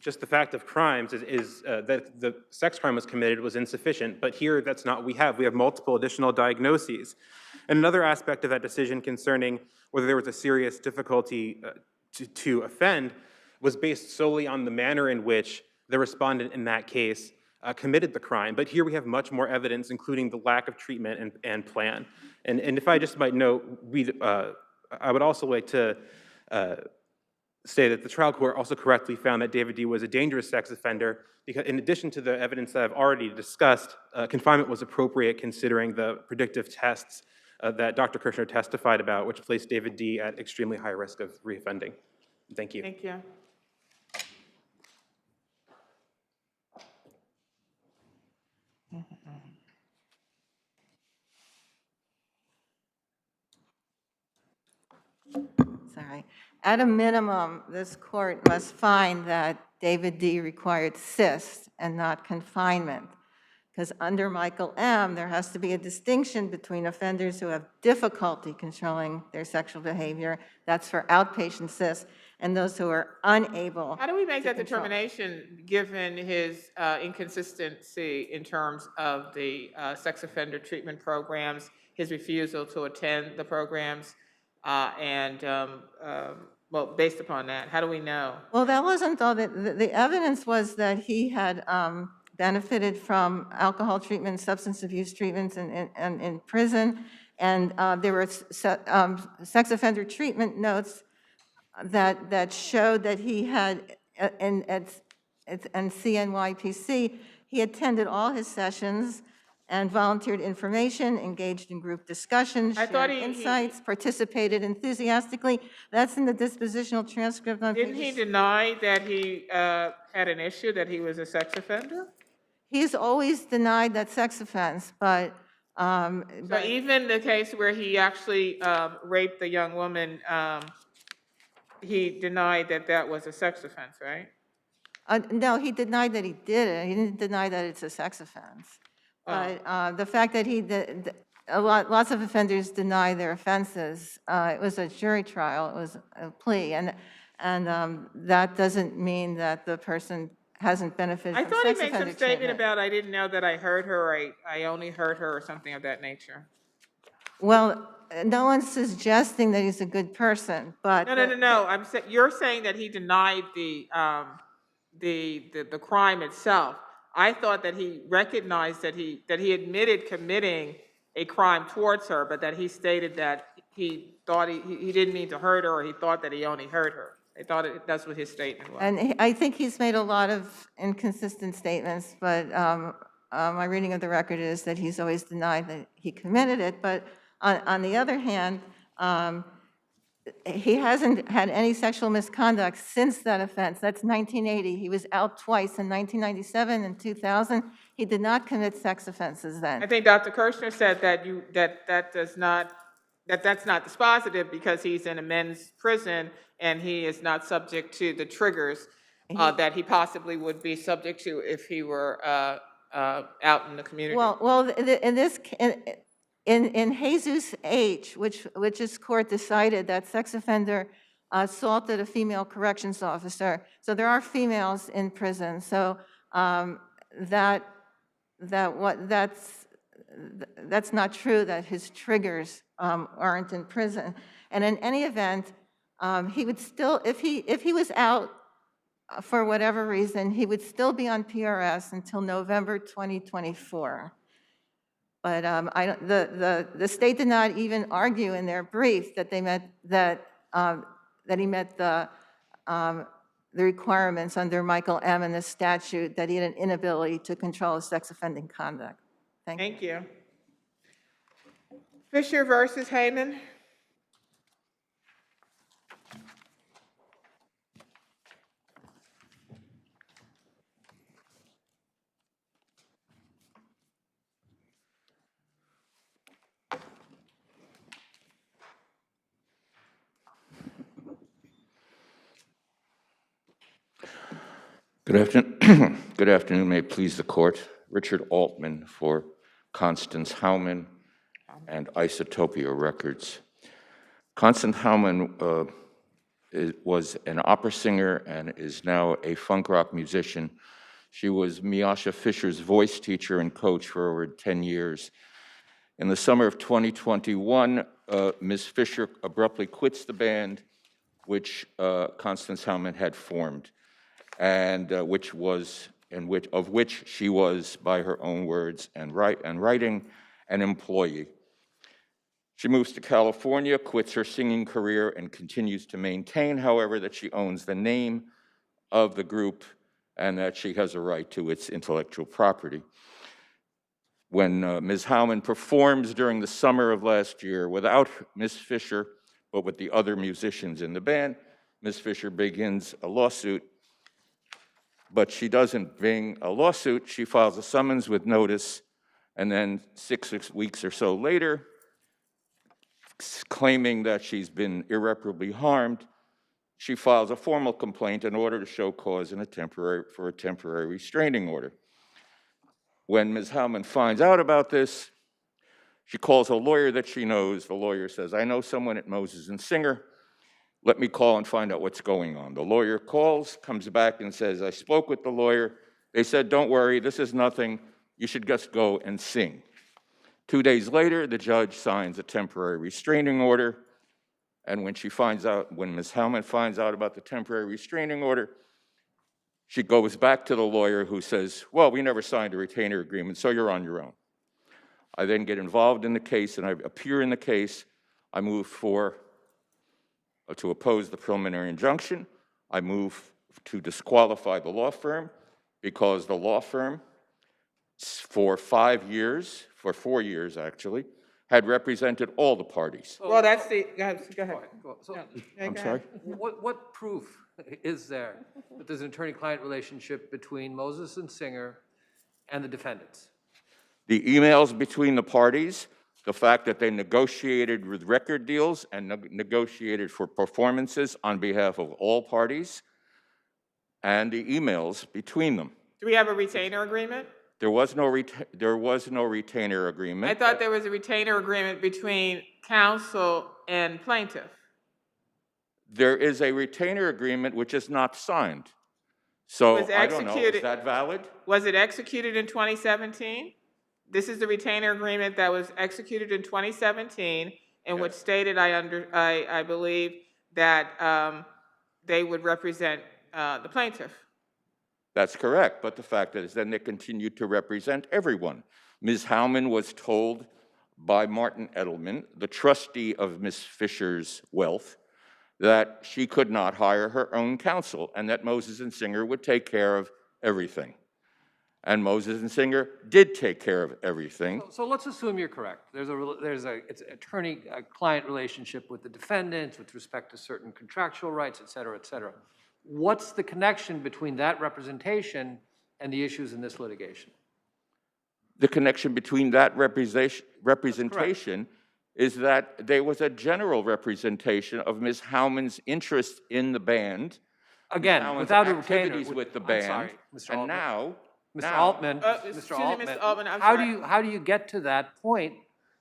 just the fact of crimes is that the sex crime was committed was insufficient. But here, that's not what we have. We have multiple additional diagnoses. And another aspect of that decision concerning whether there was a serious difficulty to offend was based solely on the manner in which the respondent in that case committed the crime. But here we have much more evidence, including the lack of treatment and plan. And if I just might note, I would also like to say that the trial court also correctly found that David D. was a dangerous sex offender because in addition to the evidence that I've already discussed, confinement was appropriate considering the predictive tests that Dr. Kirshner testified about, which placed David D. at extremely high risk of reoffending. Thank you. Thank you. Sorry. At a minimum, this court must find that David D. required cyst and not confinement. Because under Michael M., there has to be a distinction between offenders who have difficulty controlling their sexual behavior, that's for outpatient cyst, and those who are unable. How do we make that control. determination, given his inconsistency in terms of the sex offender treatment programs, his refusal to attend the programs, well, based upon that, how do we know? Well, that wasn't all. The evidence was that he had benefited from alcohol treatment, substance abuse treatments in prison, and there were sex offender treatment notes that showed that he had, and CNYPC, he attended all his sessions and volunteered information, engaged in group discussions, shared insights, participated enthusiastically. That's in the dispositional transcript on Didn't he deny that he had an issue, that he was a sex offender? He's always denied that sex offense, but So even the case where he actually raped the young woman, he denied that that was a sex offense, right? no, he denied that he did it. He didn't deny that it's a sex offense. But the fact that lots of offenders deny their offenses. It was a jury trial. It was a plea, and that doesn't mean that the person hasn't benefited from sex offender treatment. I thought he made some statement about, I didn't know that I heard her, or I only heard her, or something of that nature. Well, no one's suggesting that he's a good person, but No. You're saying that he denied the crime itself. I thought that he recognized that he admitted committing a crime towards her, but that he stated that he thought he didn't mean to hurt her, or he thought that he only hurt her. I thought that's what his statement was. And I think he's made a lot of inconsistent statements, but my reading of the record is that he's always denied that he committed it. But on the other hand, he hasn't had any sexual misconduct since that offense. That's 1980. He was out twice, in 1997 and 2000. He did not commit sex offenses then. I think Dr. Kirshner said that's not dispositive because he's in a men's prison and he is not subject to the triggers that he possibly would be subject to if he were out in the community. Well, in Jesus H., which this court decided that sex offender assaulted a female corrections officer. So there are females in prison. So that's not true that his triggers aren't in prison. And in any event, he would still, if he was out for whatever reason, he would still be on PRS until November 2024. But the state did not even argue in their brief that he met the requirements under Michael M. and the statute, that he had an inability to control his sex offending conduct. Thank you. Fisher versus Heyman. Good afternoon, may it please the court. Richard Altman for Constance Howman and Isotopia Records. Constance Howman was an opera singer and is now a funk rock musician. She was Miasha Fisher's voice teacher and coach for over 10 years. In the summer of 2021, Ms. Fisher abruptly quits the band, which Constance Howman had formed, and of which she was, by her own words and writing, an employee. She moves to California, quits her singing career, and continues to maintain, however, that she owns the name of the group and that she has a right to its intellectual property. When Ms. Howman performs during the summer of last year without Ms. Fisher, but with the other musicians in the band, Ms. Fisher begins a lawsuit. But she doesn't bring a lawsuit. She files a summons with notice, and then six weeks or so later, claiming that she's been irreparably harmed, she files a formal complaint in order to show cause for a temporary restraining order. When Ms. Howman finds out about this, she calls a lawyer that she knows. The lawyer says, "I know someone at Moses and Singer. Let me call and find out what's going on." The lawyer calls, comes back and says, "I spoke with the lawyer. They said, don't worry, this is nothing. You should just go and sing." 2 days later, the judge signs a temporary restraining order. And when Ms. Howman finds out about the temporary restraining order, she goes back to the lawyer who says, "Well, we never signed a retainer agreement, so you're on your own." I then get involved in the case and I appear in the case. I move to oppose the preliminary injunction. I move to disqualify the law firm because the law firm, for 4 years actually, had represented all the parties. Well, that's the, go ahead. So, I'm sorry? what proof is there that there's an attorney-client relationship between Moses and Singer and the defendants? The emails between the parties, the fact that they negotiated with record deals and negotiated for performances on behalf of all parties, and the emails between them. Do we have a retainer agreement? There was no retainer agreement. I thought there was a retainer agreement between counsel and plaintiff. There is a retainer agreement which is not signed. So I don't know, is that valid? Was it executed in 2017? This is the retainer agreement that was executed in 2017, in which stated, I believe, that they would represent the plaintiff. That's correct, but the fact is then they continued to represent everyone. Ms. Howman was told by Martin Edelman, the trustee of Ms. Fisher's wealth, that she could not hire her own counsel and that Moses and Singer would take care of everything. And Moses and Singer did take care of everything. So let's assume you're correct. It's an attorney-client relationship with the defendants with respect to certain contractual rights, et cetera, et cetera. What's the connection between that representation and the issues in this litigation? The connection between that representation is that there was a general representation of Ms. Howman's interest in the band. Again, without a retainer. Activities with the band. I'm sorry, Mr. And Altman. now, Mr. Altman, Mr. Altman, I'm how sorry. do you get to that point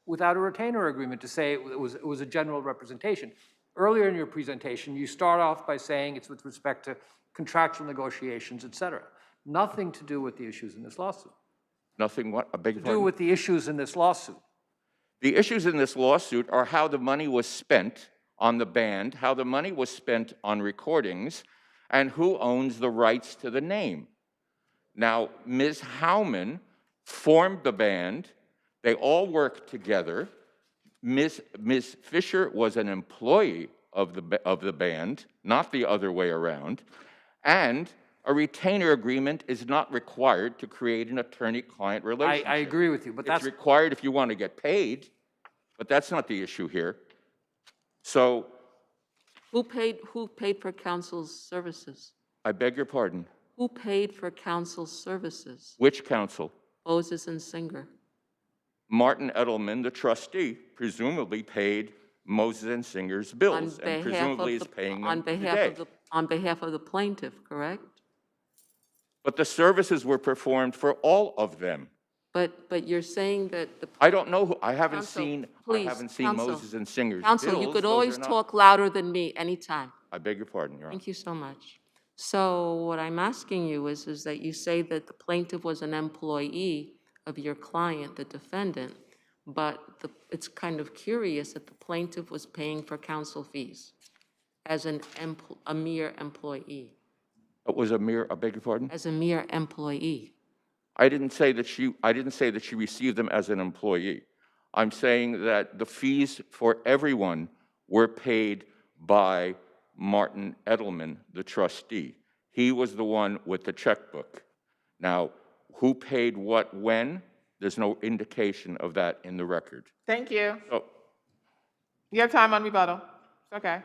without a retainer agreement to say it was a general representation? Earlier in your presentation, you start off by saying it's with respect to contractual negotiations, et cetera. Nothing to do with the issues in this lawsuit. nothing what? A big To do with the issues in this lawsuit. The issues in this lawsuit are how the money was spent on the band, how the money was spent on recordings, and who owns the rights to the name. Now, Ms. Howman formed the band. They all worked together. Ms. Fisher was an employee of the band, not the other way around. And a retainer agreement is not required to create an attorney-client relationship. I agree with you, but that's... It's required if you want to get paid, but that's not the issue here. So... Who paid for counsel's services? I beg your pardon? Who paid for counsel's services? Which counsel? Moses and Singer. Martin Edelman, the trustee, presumably paid Moses and Singer's bills, and presumably is paying them today. On behalf of the plaintiff, correct? But the services were performed for all of them. But you're saying that the. I don't know, I haven't Counsel, seen, please, I haven't seen counsel. Moses and Singer's Counsel, you bills. could Those always are not- talk louder than me anytime. I beg your pardon, Your Honor. Thank you so much. So what I'm asking you is that you say that the plaintiff was an employee of your client, the defendant, but it's kind of curious that the plaintiff was paying for counsel fees as a mere employee, It was a mere, I beg your pardon? as a mere employee. I didn't say that she received them as an employee. I'm saying that the fees for everyone were paid by Martin Edelman, the trustee. He was the one with the checkbook. Now, who paid what when? There's no indication of that in the record. Thank you. So, You have time on rebuttal. It's okay.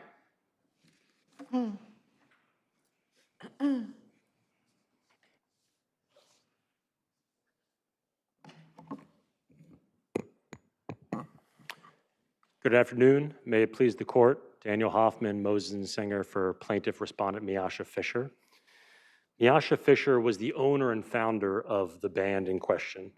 Good afternoon. May it please the court. Daniel Hoffman, Moses and Singer for plaintiff respondent Miasha Fisher. Miasha Fisher was the owner and founder of the band in question.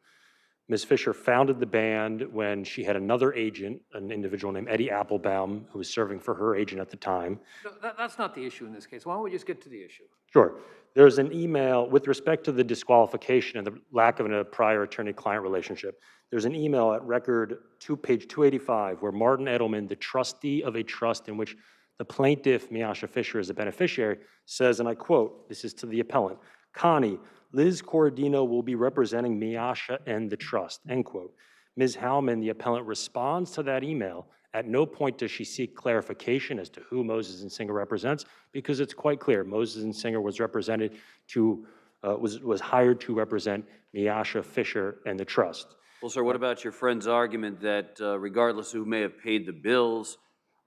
Ms. Fisher founded the band when she had another agent, an individual named Eddie Applebaum, who was serving for her agent at the time. No, that's not the issue in this case. Why don't we just get to the issue? Sure. There's an email with respect to the disqualification and the lack of a prior attorney-client relationship. There's an email at record page 285 where Martin Edelman, the trustee of a trust in which the plaintiff, Miasha Fisher, is a beneficiary, says, and I quote, this is to the appellant, Connie, Liz Corradino will be representing Miasha and the trust, end quote. Ms. Howman, the appellant, responds to that email. At no point does she seek clarification as to who Moses and Singer represents, because it's quite clear Moses and Singer was represented to, was hired to represent Miasha Fisher and the trust. Well, sir, what about your friend's argument that regardless of who may have paid the bills,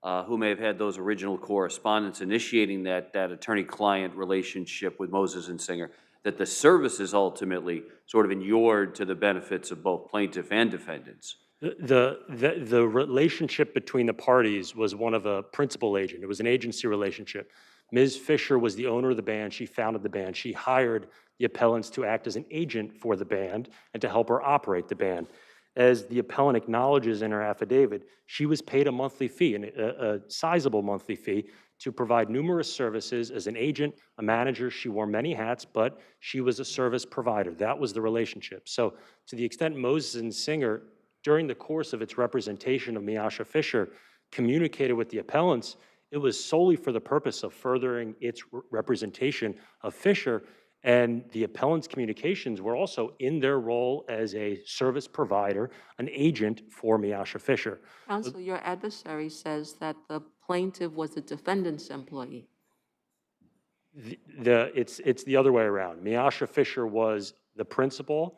who may have had those original correspondence initiating that attorney-client relationship with Moses and Singer, that the services ultimately sort of inured to the benefits of both plaintiff and defendants? The relationship between the parties was one of a principal agent. It was an agency relationship. Ms. Fisher was the owner of the band. She founded the band. She hired the appellants to act as an agent for the band and to help her operate the band. As the appellant acknowledges in her affidavit, she was paid a monthly fee, a sizable monthly fee, to provide numerous services as an agent, a manager. She wore many hats, but she was a service provider. That was the relationship. So to the extent Moses and Singer, during the course of its representation of Miasha Fisher, communicated with the appellants, it was solely for the purpose of furthering its representation of Fisher, and the appellant's communications were also in their role as a service provider, an agent for Miasha Fisher. Counsel, your adversary says that the plaintiff was a defendant's employee. It's the other way around. Miasha Fisher was the principal.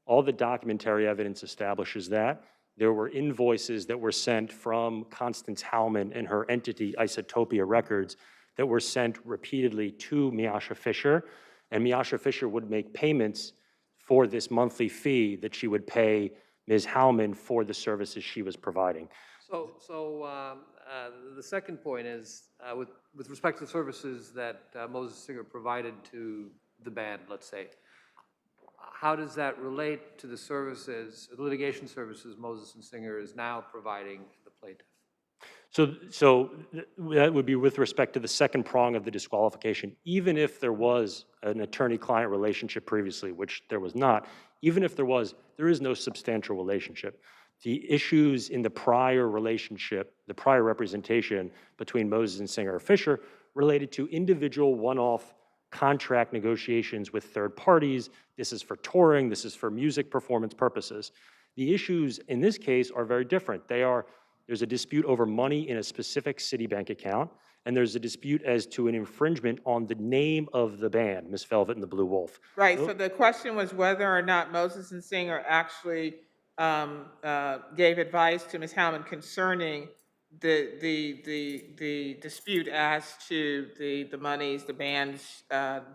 All the documentary evidence establishes that. There were invoices that were sent from Constance Howman and her entity, Isotopia Records, that were sent repeatedly to Miasha Fisher, and Miasha Fisher would make payments for this monthly fee that she would pay Ms. Howman for the services she was providing. So the second point is, with respect to the services that Moses Singer provided to the band, let's say, how does that relate to the services, the litigation services Moses and Singer is now providing the plaintiff? So that would be with respect to the second prong of the disqualification. Even if there was an attorney-client relationship previously, which there was not, even if there was, there is no substantial relationship. The issues in the prior relationship, the prior representation between Moses and Singer or Fisher related to individual one-off contract negotiations with third parties. This is for touring, this is for music performance purposes. The issues in this case are very different. There's a dispute over money in a specific Citibank account, and there's a dispute as to an infringement on the name of the band, Miss Velvet and the Blue Wolf. Right, so the question was whether or not Moses and Singer actually gave advice to Ms. Howman concerning the dispute as to the monies, the band's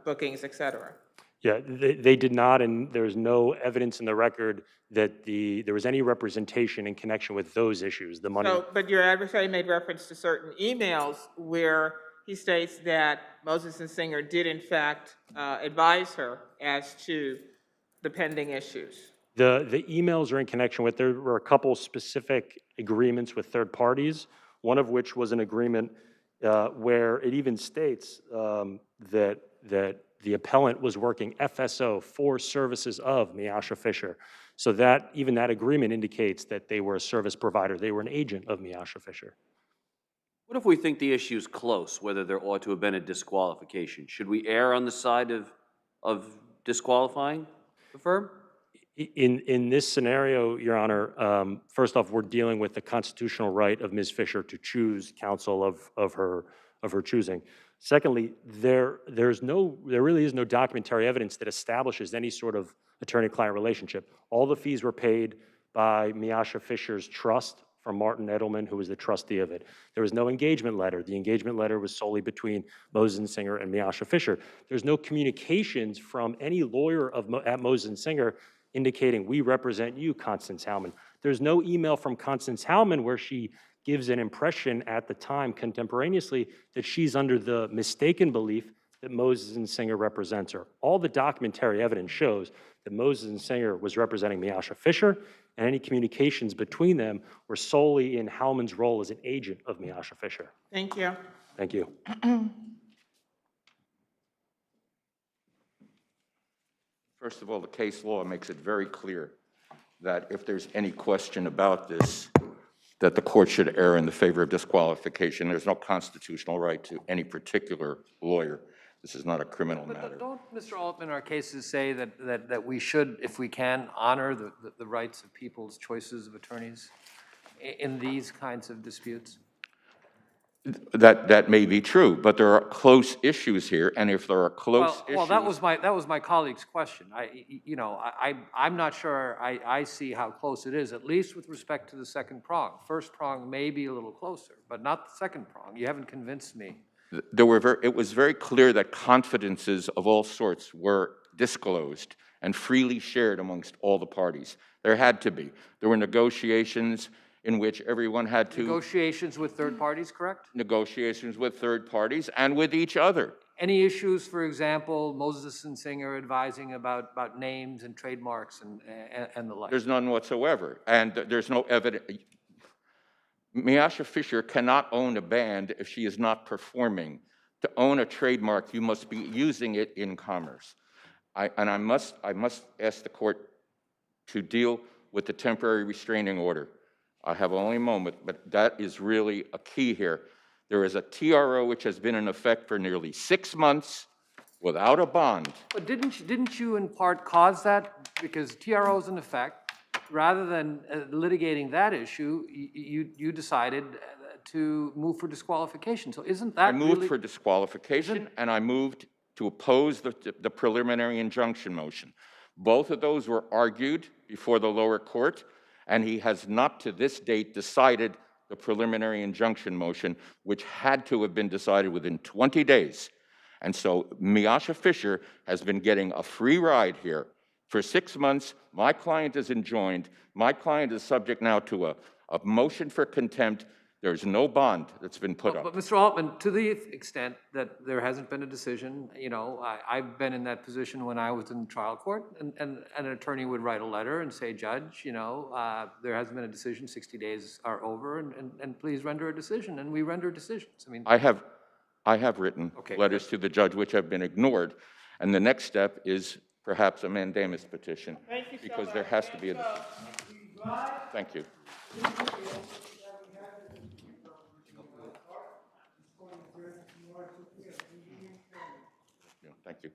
bookings, et cetera. Yeah, they did not, and there's no evidence in the record that there was any representation in connection with those issues, the money. So, but your adversary made reference to certain emails where he states that Moses and Singer did in fact advise her as to the pending issues. The emails are in connection with, there were a couple specific agreements with third parties, one of which was an agreement where it even states that the appellant was working FSO for services of Miasha Fisher. So that, even that agreement indicates that they were a service provider. They were an agent of Miasha Fisher. What if we think the issue's close, whether there ought to have been a disqualification? Should we err on the side of disqualifying the firm? In this scenario, Your Honor, first off, we're dealing with the constitutional right of Ms. Fisher to choose counsel of her choosing. Secondly, there really is no documentary evidence that establishes any sort of attorney-client relationship. All the fees were paid by Miasha Fisher's trust from Martin Edelman, who was the trustee of it. There was no engagement letter. The engagement letter was solely between Moses & Singer and Miasha Fisher. There's no communications from any lawyer at Moses & Singer indicating, we represent you, Constance Howman. There's no email from Constance Howman where she gives an impression at the time contemporaneously that she's under the mistaken belief that Moses & Singer represents her. All the documentary evidence shows that Moses & Singer was representing Miasha Fisher, and any communications between them were solely in Howman's role as an agent of Miasha Fisher. Thank you. Thank you. First of all, the case law makes it very clear that if there's any question about this, that the court should err in the favor of disqualification. There's no constitutional right to any particular lawyer. This is not a criminal matter. Don't, Mr. Altman, our cases say that we should, if we can, honor the rights of people's choices of attorneys in these kinds of disputes? That may be true, but there are close issues here, and if there are close issues... Well, that was my colleague's question. I'm not sure I see how close it is, at least with respect to the second prong. First prong may be a little closer, but not the second prong. You haven't convinced me. It was very clear that confidences of all sorts were disclosed and freely shared amongst all the parties. There had to be. There were negotiations in which everyone had to... Negotiations with third parties, correct? Negotiations with third parties and with each other. Any issues, for example, Moses and Singer advising about names and trademarks and the like? There's none whatsoever, and there's no evidence. Miasha Fisher cannot own a band if she is not performing. To own a trademark, you must be using it in commerce. I must ask the court to deal with the temporary restraining order. I have only a moment, but that is really a key here. There is a TRO which has been in effect for nearly 6 months without a bond. But didn't you in part cause that? Because TRO is in effect. Rather than litigating that issue, you decided to move for disqualification. So isn't that I moved for disqualification, and I moved to oppose the preliminary injunction motion. Both of those were argued before the lower court, and he has not to this date decided the preliminary injunction motion, which had to have been decided within 20 days. And so Miasha Fisher has been getting a free ride here for 6 months. My client is enjoined. My client is subject now to a motion for contempt. There's no bond that's been put up. But Mr. Altman, to the extent that there hasn't been a decision, I've been in that position when I was in trial court, and an attorney would write a letter and say, Judge, there hasn't been a decision, 60 days are over, and please render a decision, and we render decisions. I have written letters to the judge which have been ignored, and the next step is perhaps a mandamus petition. Thank you so because much. there has to be a decision. Thank you. Thank you.